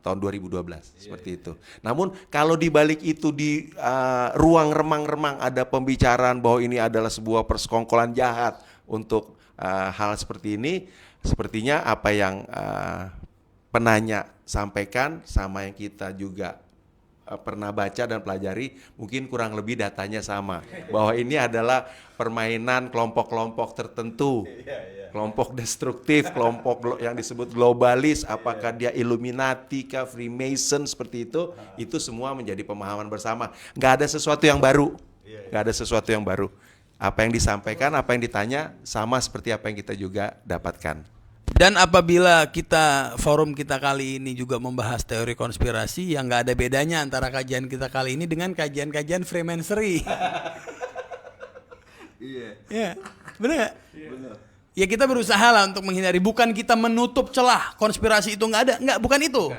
tahun 2012 seperti itu. Namun kalau di balik itu di ruang remang-remang ada pembicaraan bahwa ini adalah sebuah persekongkolan jahat untuk hal seperti ini, sepertinya apa yang penanya sampaikan sama yang kita juga pernah baca dan pelajari, mungkin kurang lebih datanya sama, bahwa ini adalah permainan kelompok-kelompok tertentu, kelompok destruktif, kelompok yang disebut globalis, apakah dia Illuminati kah, Freemason, seperti itu semua menjadi pemahaman bersama. Nggak ada sesuatu yang baru, nggak ada sesuatu yang baru. Apa yang disampaikan, apa yang ditanya, sama seperti apa yang kita juga dapatkan. Dan apabila forum kita kali ini juga membahas teori konspirasi, yang nggak ada bedanya antara kajian kita kali ini dengan kajian-kajian Freemasonry. Iya, benar nggak? Ya kita berusaha lah untuk menghindari, bukan kita menutup celah konspirasi itu nggak ada, bukan itu.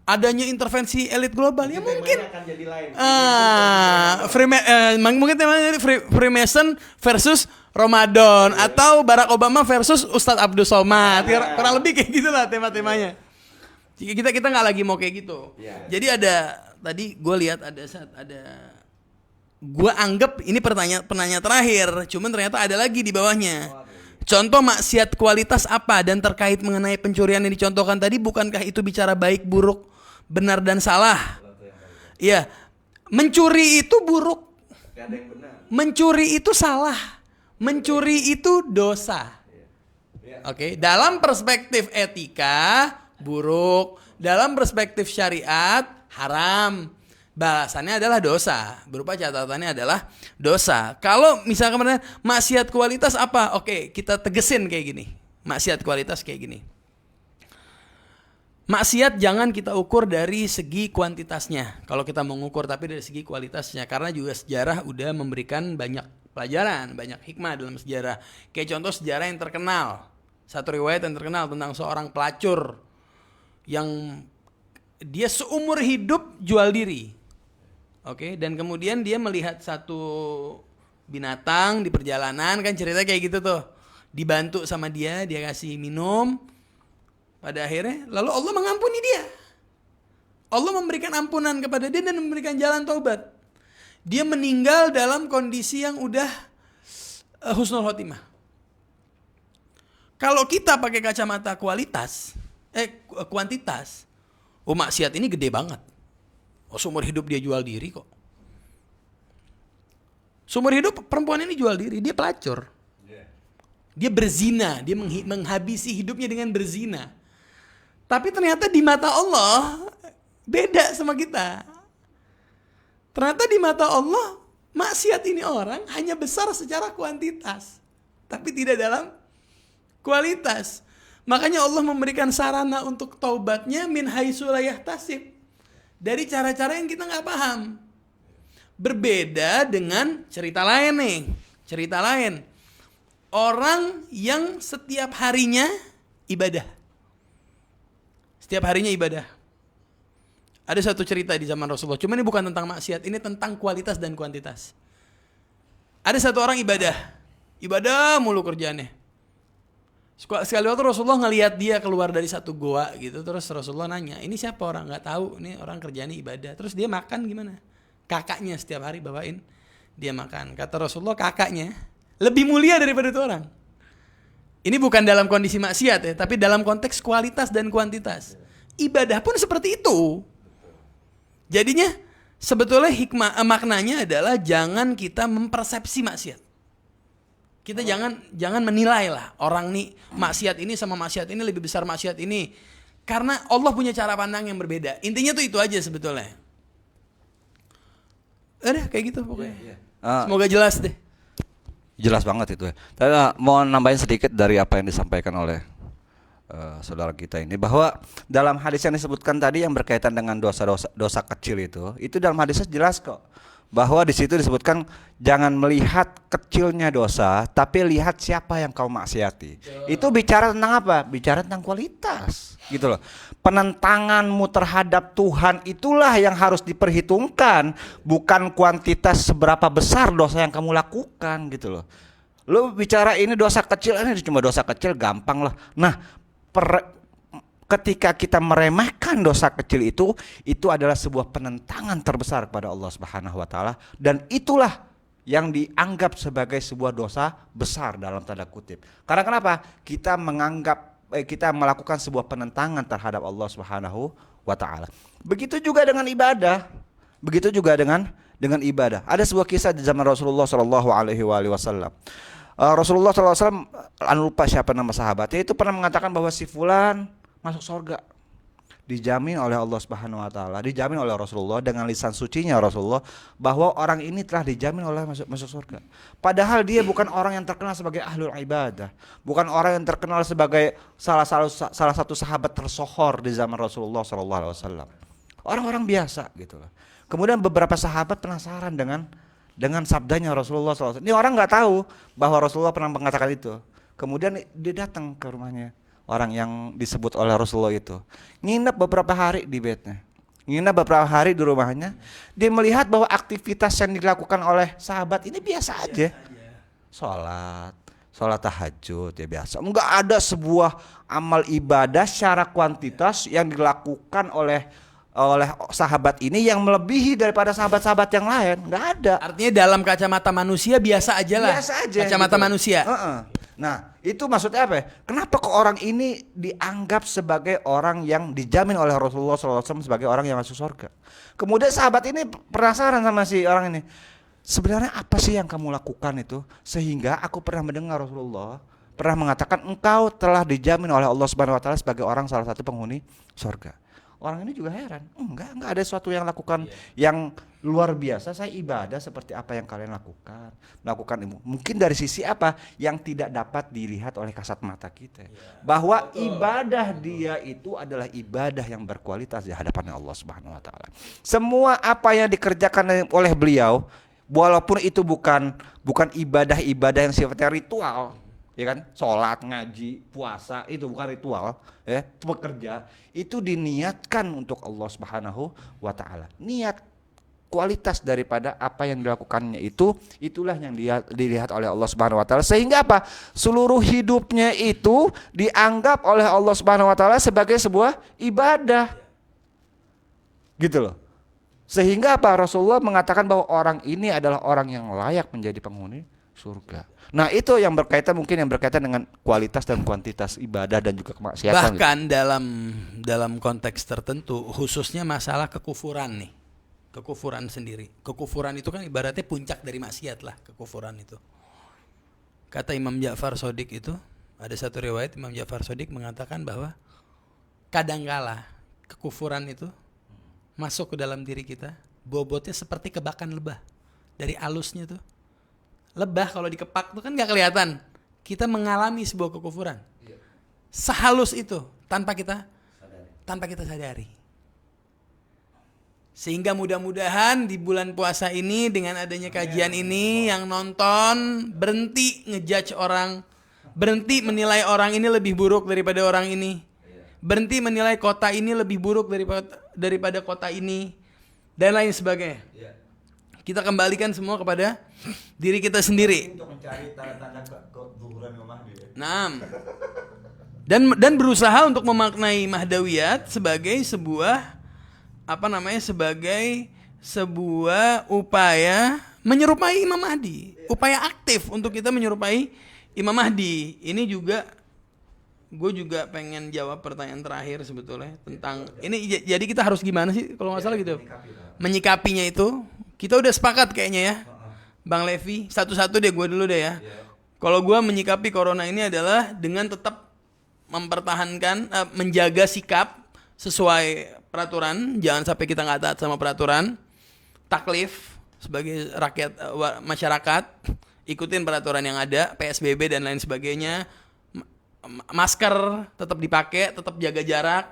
Adanya intervensi elit global ya mungkin. Mungkin temanya Freemason versus Ramadan atau Barack Obama versus Ustadz Abdul Somad, kurang lebih kayak gitulah tema-temanya. Kita nggak lagi mau kayak gitu. Jadi tadi gue lihat gue anggap ini penanya terakhir, cuman ternyata ada lagi di bawahnya. Contoh maksiat kualitas apa, dan terkait mengenai pencurian yang dicontohkan tadi, bukankah itu bicara baik buruk, benar dan salah? Iya, mencuri itu buruk, mencuri itu salah, mencuri itu dosa. Oke, dalam perspektif etika buruk, dalam perspektif syariat haram. Balasannya adalah dosa, berupa catatannya adalah dosa. Kalau misalkan kemarin maksiat kualitas apa? Oke, kita tegesin kayak gini. Maksiat kualitas kayak gini. Maksiat jangan kita ukur dari segi kuantitasnya. Kalau kita mengukur, tapi dari segi kualitasnya. Karena juga sejarah udah memberikan banyak pelajaran, banyak hikmah dalam sejarah. Kayak contoh sejarah yang terkenal. Satu riwayat yang terkenal tentang seorang pelacur yang dia seumur hidup jual diri. Oke, dan kemudian dia melihat satu binatang di perjalanan, kan cerita kayak gitu tuh. Dibantu sama dia kasih minum. Pada akhirnya, lalu Allah mengampuni dia. Allah memberikan ampunan kepada dia dan memberikan jalan taubat. Dia meninggal dalam kondisi yang udah husnul khotimah. Kalau kita pakai kacamata kuantitas, maksiat ini gede banget. Seumur hidup dia jual diri kok. Seumur hidup perempuan ini jual diri, dia pelacur. Dia berzina, dia menghabisi hidupnya dengan berzina. Tapi ternyata di mata Allah beda sama kita. Ternyata di mata Allah maksiat ini orang hanya besar secara kuantitas, tapi tidak dalam kualitas. Makanya Allah memberikan sarana untuk taubatnya min haitsu la yahtasib, dari cara-cara yang kita nggak paham. Berbeda dengan cerita lain nih. Cerita lain, orang yang setiap harinya ibadah. Setiap harinya ibadah. Ada satu cerita di zaman Rasulullah, cuma ini bukan tentang maksiat, ini tentang kualitas dan kuantitas. Ada satu orang ibadah mulu kerjaannya. Sekali waktu Rasulullah ngelihat dia keluar dari satu goa gitu, terus Rasulullah nanya, ini siapa orang? Nggak tahu, ini orang kerjaannya ibadah. Terus dia makan gimana? Kakaknya setiap hari bawain dia makan. Kata Rasulullah, kakaknya lebih mulia daripada itu orang. Ini bukan dalam kondisi maksiat ya, tapi dalam konteks kualitas dan kuantitas. Ibadah pun seperti itu. Jadinya sebetulnya maknanya adalah jangan kita mempersepsi maksiat. Kita jangan menilai lah orang nih maksiat ini sama maksiat ini lebih besar maksiat ini. Karena Allah punya cara pandang yang berbeda. Intinya tuh itu aja sebetulnya. Udah kayak gitu pokoknya. Semoga jelas deh. Jelas banget itu ya. Tapi mau nambahin sedikit dari apa yang disampaikan oleh saudara kita ini, bahwa dalam hadis yang disebutkan tadi yang berkaitan dengan dosa kecil itu dalam hadisnya jelas kok, bahwa di situ disebutkan jangan melihat kecilnya dosa, tapi lihat siapa yang kau maksiati. Itu bicara tentang apa? Bicara tentang kualitas, gitu loh. Penentanganmu terhadap Tuhan itulah yang harus diperhitungkan, bukan kuantitas seberapa besar dosa yang kamu lakukan, gitu loh. Lu bicara ini dosa kecil, ini cuma dosa kecil, gampang lah. Nah, ketika kita meremehkan dosa kecil itu adalah sebuah penentangan terbesar kepada Allah Subhanahu wa taala, dan itulah yang dianggap sebagai sebuah dosa besar dalam tanda kutip. Karena kenapa? Kita melakukan sebuah penentangan terhadap Allah Subhanahu wa taala. Begitu juga dengan ibadah. Begitu juga dengan ibadah. Ada sebuah kisah di zaman Rasulullah sallallahu alaihi wasallam. Rasulullah SAW, lupa siapa nama sahabatnya, itu pernah mengatakan bahwa si fulan masuk surga, dijamin oleh Allah Subhanahu wa taala, dijamin oleh Rasulullah dengan lisan sucinya Rasulullah, bahwa orang ini telah dijamin oleh masuk surga. Padahal dia bukan orang yang terkenal sebagai ahlul ibadah, bukan orang yang terkenal sebagai salah satu sahabat tersohor di zaman Rasulullah SAW. Orang-orang biasa gitu loh. Kemudian beberapa sahabat penasaran dengan sabdanya Rasulullah SAW. Ini orang nggak tahu bahwa Rasulullah pernah mengatakan itu. Kemudian dia datang ke rumahnya orang yang disebut oleh Rasulullah itu, nginep beberapa hari di bednya, nginep beberapa hari di rumahnya. Dia melihat bahwa aktivitas yang dilakukan oleh sahabat ini biasa aja, sholat tahajud ya biasa. Enggak ada sebuah amal ibadah secara kuantitas yang dilakukan oleh sahabat ini yang melebihi daripada sahabat-sahabat yang lain. Nggak ada. Artinya dalam kacamata manusia biasa aja lah. Biasa aja. Kacamata gitu. manusia. Nah, itu maksudnya apa ya? Kenapa kok orang ini dianggap sebagai orang yang dijamin oleh Rasulullah SAW sebagai orang yang masuk surga? Kemudian sahabat ini penasaran sama si orang ini. Sebenarnya apa sih yang kamu lakukan itu? Sehingga aku pernah mendengar Rasulullah pernah mengatakan engkau telah dijamin oleh Allah Subhanahu wa taala sebagai orang salah satu penghuni surga. Orang ini juga heran, enggak ada sesuatu yang lakukan yang luar biasa. Saya ibadah seperti apa yang kalian lakukan mungkin dari sisi apa yang tidak dapat dilihat oleh kasat mata kita, bahwa ibadah dia itu adalah ibadah yang berkualitas di hadapan Allah Subhanahu wa taala. Semua apa yang dikerjakan oleh beliau, walaupun itu bukan ibadah yang sifatnya ritual, ya kan, sholat, ngaji, puasa itu bukan ritual, ya, bekerja itu diniatkan untuk Allah Subhanahu wa taala. Niat kualitas daripada apa yang dilakukannya itulah yang dilihat oleh Allah Subhanahu wa taala, sehingga apa? Seluruh hidupnya itu dianggap oleh Allah Subhanahu wa taala sebagai sebuah ibadah. Gitu loh. Sehingga apa? Rasulullah mengatakan bahwa orang ini adalah orang yang layak menjadi penghuni surga. Nah, itu yang berkaitan dengan kualitas dan kuantitas ibadah dan juga kemaksiatan. Bahkan dalam konteks tertentu, khususnya masalah kekufuran nih. Kekufuran sendiri. Kekufuran itu kan ibaratnya puncak dari maksiat lah, kekufuran itu. Kata Imam Ja'far Shadiq itu, ada satu riwayat Imam Ja'far Shadiq mengatakan bahwa kadangkala kekufuran itu masuk ke dalam diri kita, bobotnya seperti kebakan lebah. dari alusnya tuh. Lebah kalau dikepak tuh kan nggak kelihatan. Kita mengalami sebuah kekufuran. Sehalus itu tanpa kita sadari. Sehingga mudah-mudahan di bulan puasa ini dengan adanya kajian ini yang nonton berhenti ngejudge orang, berhenti menilai orang ini lebih buruk daripada orang ini, berhenti menilai kota ini lebih buruk daripada kota ini dan lain sebagainya. Kita kembalikan semua kepada diri kita sendiri. Untuk mencari tanda-tanda kezuhuran Imam Mahdi. Nah, dan berusaha untuk memaknai Mahdawiyat sebagai sebuah sebuah upaya menyerupai Imam Mahdi, upaya aktif untuk kita menyerupai Imam Mahdi. Ini juga gue juga pengen jawab pertanyaan terakhir sebetulnya tentang ini. Jadi kita harus gimana sih kalau nggak salah gitu menyikapinya itu. Kita udah sepakat kayaknya ya, Bang Levi. Satu-satu deh, gue dulu deh ya. Kalau gue menyikapi corona ini adalah dengan tetap mempertahankan, menjaga sikap sesuai peraturan. Jangan sampai kita nggak taat sama peraturan. Taklif sebagai rakyat, masyarakat, ikutin peraturan yang ada, PSBB dan lain sebagainya. Masker tetap dipakai, tetap jaga jarak.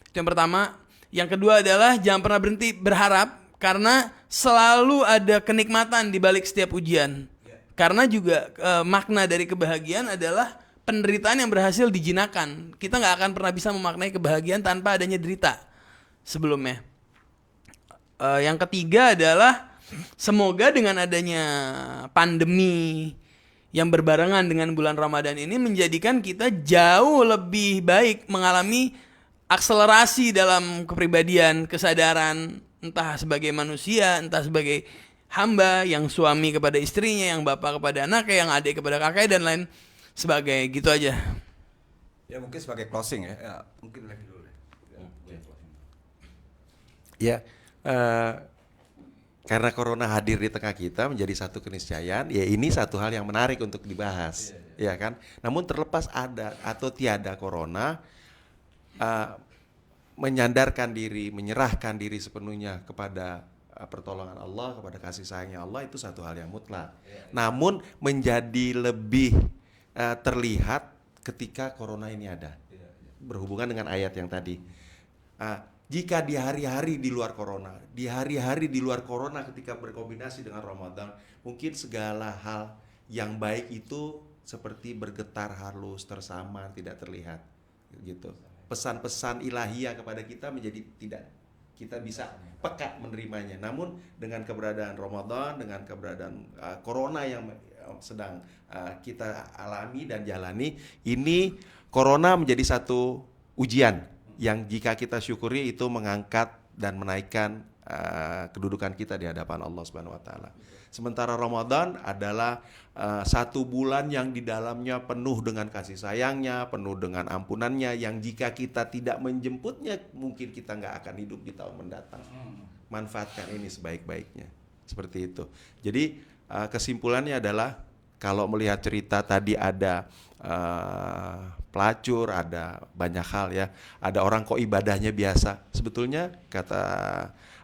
Itu yang pertama. Yang kedua adalah jangan pernah berhenti berharap, karena selalu ada kenikmatan di balik setiap ujian. Karena juga makna dari kebahagiaan adalah penderitaan yang berhasil dijinakan. Kita nggak akan pernah bisa memaknai kebahagiaan tanpa adanya derita sebelumnya. Yang ketiga adalah semoga dengan adanya pandemi yang berbarengan dengan bulan Ramadan ini menjadikan kita jauh lebih baik, mengalami akselerasi dalam kepribadian, kesadaran, entah sebagai manusia, entah sebagai hamba, yang suami kepada istrinya, yang bapak kepada anaknya, yang adik kepada kakaknya, dan lain sebagainya. Gitu aja. Ya mungkin sebagai closing ya, mungkin lagi dulu deh. Ya, karena corona hadir di tengah kita menjadi satu keniscayaan, ya ini satu hal yang menarik untuk dibahas, ya kan? Namun terlepas ada atau tiada corona, menyandarkan diri, menyerahkan diri sepenuhnya kepada pertolongan Allah, kepada kasih sayangnya Allah, itu satu hal yang mutlak. Namun menjadi lebih terlihat ketika corona ini ada. Berhubungan dengan ayat yang tadi. Jika di hari-hari di luar corona, ketika berkombinasi dengan Ramadan, mungkin segala hal yang baik itu seperti bergetar halus, tersamar, tidak terlihat, gitu. Pesan-pesan ilahiyah kepada kita menjadi tidak, kita bisa peka menerimanya. Namun dengan keberadaan Ramadan, dengan keberadaan corona yang sedang kita alami dan jalani, ini corona menjadi satu ujian yang jika kita syukuri itu mengangkat dan menaikkan kedudukan kita di hadapan Allah Subhanahu wa taala. Sementara Ramadan adalah satu bulan yang di dalamnya penuh dengan kasih sayangnya, penuh dengan ampunannya, yang jika kita tidak menjemputnya mungkin kita nggak akan hidup di tahun mendatang. Manfaatkan ini sebaik-baiknya. Seperti itu. Jadi kesimpulannya adalah kalau melihat cerita tadi ada pelacur, ada banyak hal ya. Ada orang kok ibadahnya biasa. Sebetulnya kata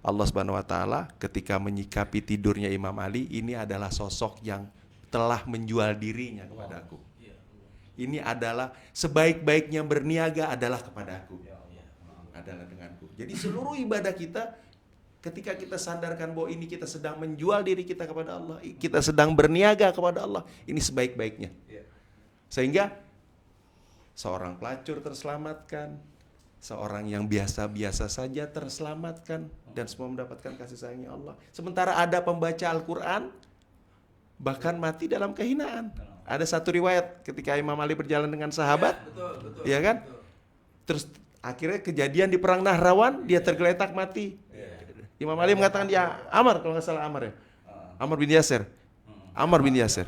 Allah Subhanahu wa taala ketika menyikapi tidurnya Imam Ali, ini adalah sosok yang telah menjual dirinya kepadaku. Ini adalah sebaik-baiknya berniaga adalah kepadaku. Adalah denganku. Jadi seluruh ibadah kita ketika kita sadarkan bahwa ini kita sedang menjual diri kita kepada Allah, kita sedang berniaga kepada Allah, ini sebaik-baiknya. Sehingga seorang pelacur terselamatkan, seorang yang biasa-biasa saja terselamatkan, dan semua mendapatkan kasih sayangnya Allah. Sementara ada pembaca Al-Quran bahkan mati dalam kehinaan. Ada satu riwayat ketika Imam Ali berjalan dengan sahabat, ya kan? Terus akhirnya kejadian di perang Nahrawan, dia tergeletak mati. Imam Ali mengatakan dia Ammar, kalau nggak salah Ammar ya, Ammar bin Yasir, Ammar bin Yasir,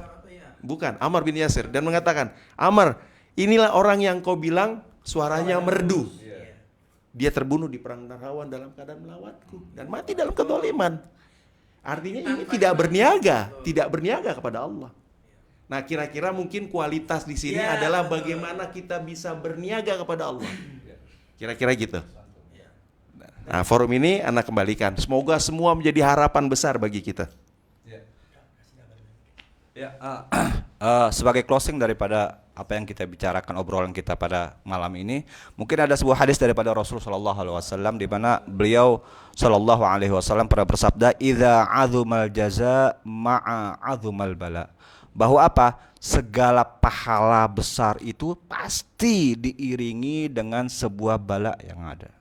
bukan Ammar bin Yasir, dan mengatakan, Ammar, inilah orang yang kau bilang suaranya merdu. Dia terbunuh di perang Nahrawan dalam keadaan melawanku dan mati dalam kezaliman. Artinya ini tidak berniaga kepada Allah. Nah, kira-kira mungkin kualitas di sini adalah bagaimana kita bisa berniaga kepada Allah. Kira-kira gitu. Nah, forum ini anak kembalikan. Semoga semua menjadi harapan besar bagi kita. Ya, sebagai closing daripada apa yang kita bicarakan, obrolan kita pada malam ini, mungkin ada sebuah hadis daripada Rasul sallallahu alaihi wasallam di mana beliau sallallahu alaihi wasallam pernah bersabda, "Idza azumal jaza ma'a azumal bala." Bahwa apa? Segala pahala besar itu pasti diiringi dengan sebuah bala yang ada.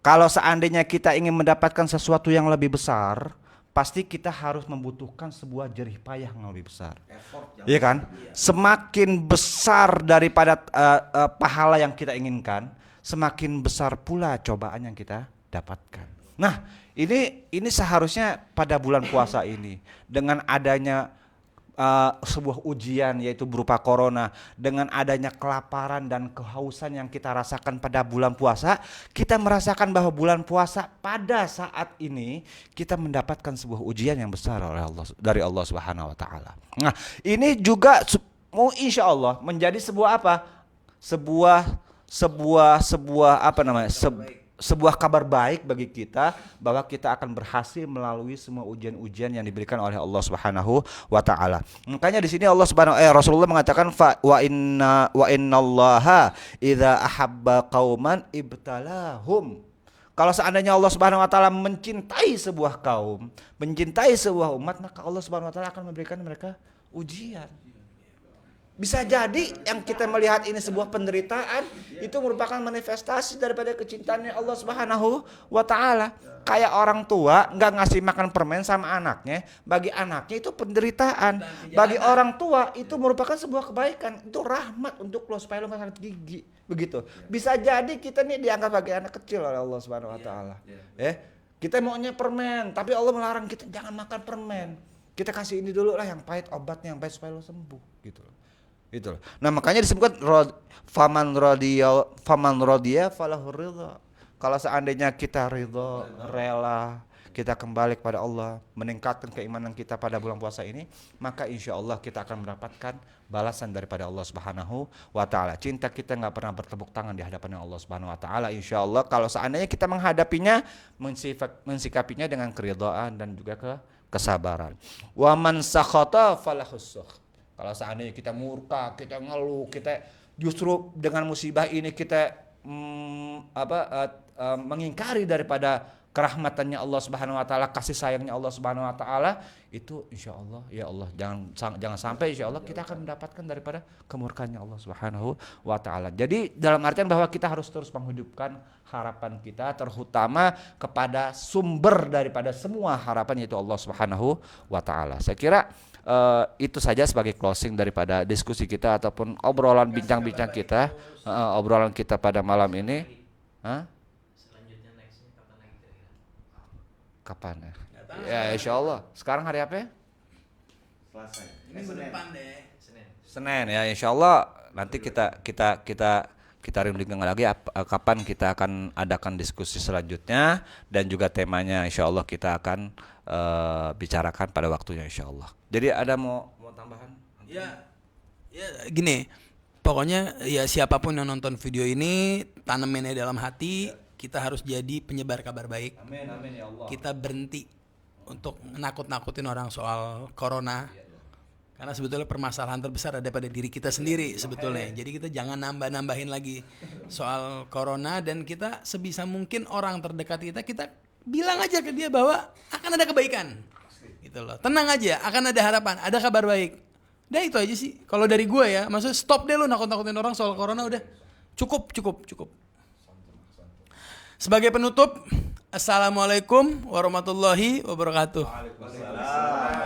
Kalau seandainya kita ingin mendapatkan sesuatu yang lebih besar, pasti kita harus membutuhkan sebuah jerih payah yang lebih besar. Iya kan? Semakin besar daripada pahala yang kita inginkan, semakin besar pula cobaan yang kita dapatkan. Nah, ini seharusnya pada bulan puasa ini dengan adanya sebuah ujian yaitu berupa corona, dengan adanya kelaparan dan kehausan yang kita rasakan pada bulan puasa, kita merasakan bahwa bulan puasa pada saat ini kita mendapatkan sebuah ujian yang besar oleh Allah, dari Allah Subhanahu wa taala. Nah, ini juga mau insya Allah menjadi sebuah apa? Sebuah apa namanya? Sebuah kabar baik bagi kita bahwa kita akan berhasil melalui semua ujian-ujian yang diberikan oleh Allah Subhanahu wa taala. Makanya di sini Rasulullah mengatakan wa innallaha idza ahabba qauman ibtalahum. Kalau seandainya Allah Subhanahu wa taala mencintai sebuah kaum, mencintai sebuah umat, maka Allah Subhanahu wa taala akan memberikan mereka ujian. Bisa jadi yang kita melihat ini sebuah penderitaan itu merupakan manifestasi daripada kecintaannya Allah Subhanahu wa taala. Kayak orang tua nggak ngasih makan permen sama anaknya, bagi anaknya itu penderitaan. Bagi orang tua itu merupakan sebuah kebaikan, itu rahmat untuk lo supaya lo nggak sakit gigi. Begitu. Bisa jadi kita nih dianggap sebagai anak kecil oleh Allah Subhanahu wa taala. Kita maunya permen, tapi Allah melarang kita jangan makan permen. Kita kasih ini dulu lah yang pahit, obatnya yang pahit supaya lo sembuh gitu loh. Gitu. Nah, makanya disebutkan faman radiya falahu ridha. Kalau seandainya kita ridha, rela, kita kembali kepada Allah, meningkatkan keimanan kita pada bulan puasa ini, maka insya Allah kita akan mendapatkan balasan daripada Allah Subhanahu wa taala. Cinta kita nggak pernah bertepuk tangan di hadapan Allah Subhanahu wa taala. Insya Allah kalau seandainya kita menghadapinya, mensikapinya dengan keridhaan dan juga kesabaran. Wa man sakhata falahus sukh. Kalau seandainya kita murka, kita ngeluh, kita justru dengan musibah ini kita mengingkari daripada kerahmatannya Allah Subhanahu wa taala, kasih sayangnya Allah Subhanahu wa taala, itu insya Allah ya Allah jangan sampai insya Allah kita akan mendapatkan daripada kemurkaannya Allah Subhanahu wa taala. Jadi dalam artian bahwa kita harus terus menghidupkan harapan kita terutama kepada sumber daripada semua harapan yaitu Allah Subhanahu wa taala. Saya kira itu saja sebagai closing daripada diskusi kita ataupun obrolan bincang-bincang kita, obrolan kita pada malam ini. Selanjutnya nextnya kapan lagi kira-kira? Kapan ya? Ya insya Allah. Sekarang hari apa ya? Selasa. Minggu depan deh. Senin ya, insya Allah nanti kita rindukan lagi kapan kita akan adakan diskusi selanjutnya dan juga temanya insya Allah kita akan bicarakan pada waktunya insya Allah. Jadi ada mau tambahan? Ya gini, pokoknya ya siapapun yang nonton video ini taneminnya dalam hati, kita harus jadi penyebar kabar baik. Amin ya Allah. Kita berhenti untuk nakut-nakutin orang soal corona. Karena sebetulnya permasalahan terbesar ada pada diri kita sendiri sebetulnya. Jadi kita jangan nambah-nambahin lagi soal corona, dan kita sebisa mungkin orang terdekat kita bilang aja ke dia bahwa akan ada kebaikan. Gitu loh. Tenang aja, akan ada harapan, ada kabar baik. Udah itu aja sih. Kalau dari gue ya, maksudnya stop deh lu nakut-nakutin orang soal corona, udah. Cukup. Sebagai penutup, Assalamualaikum warahmatullahi wabarakatuh. Waalaikumsalam.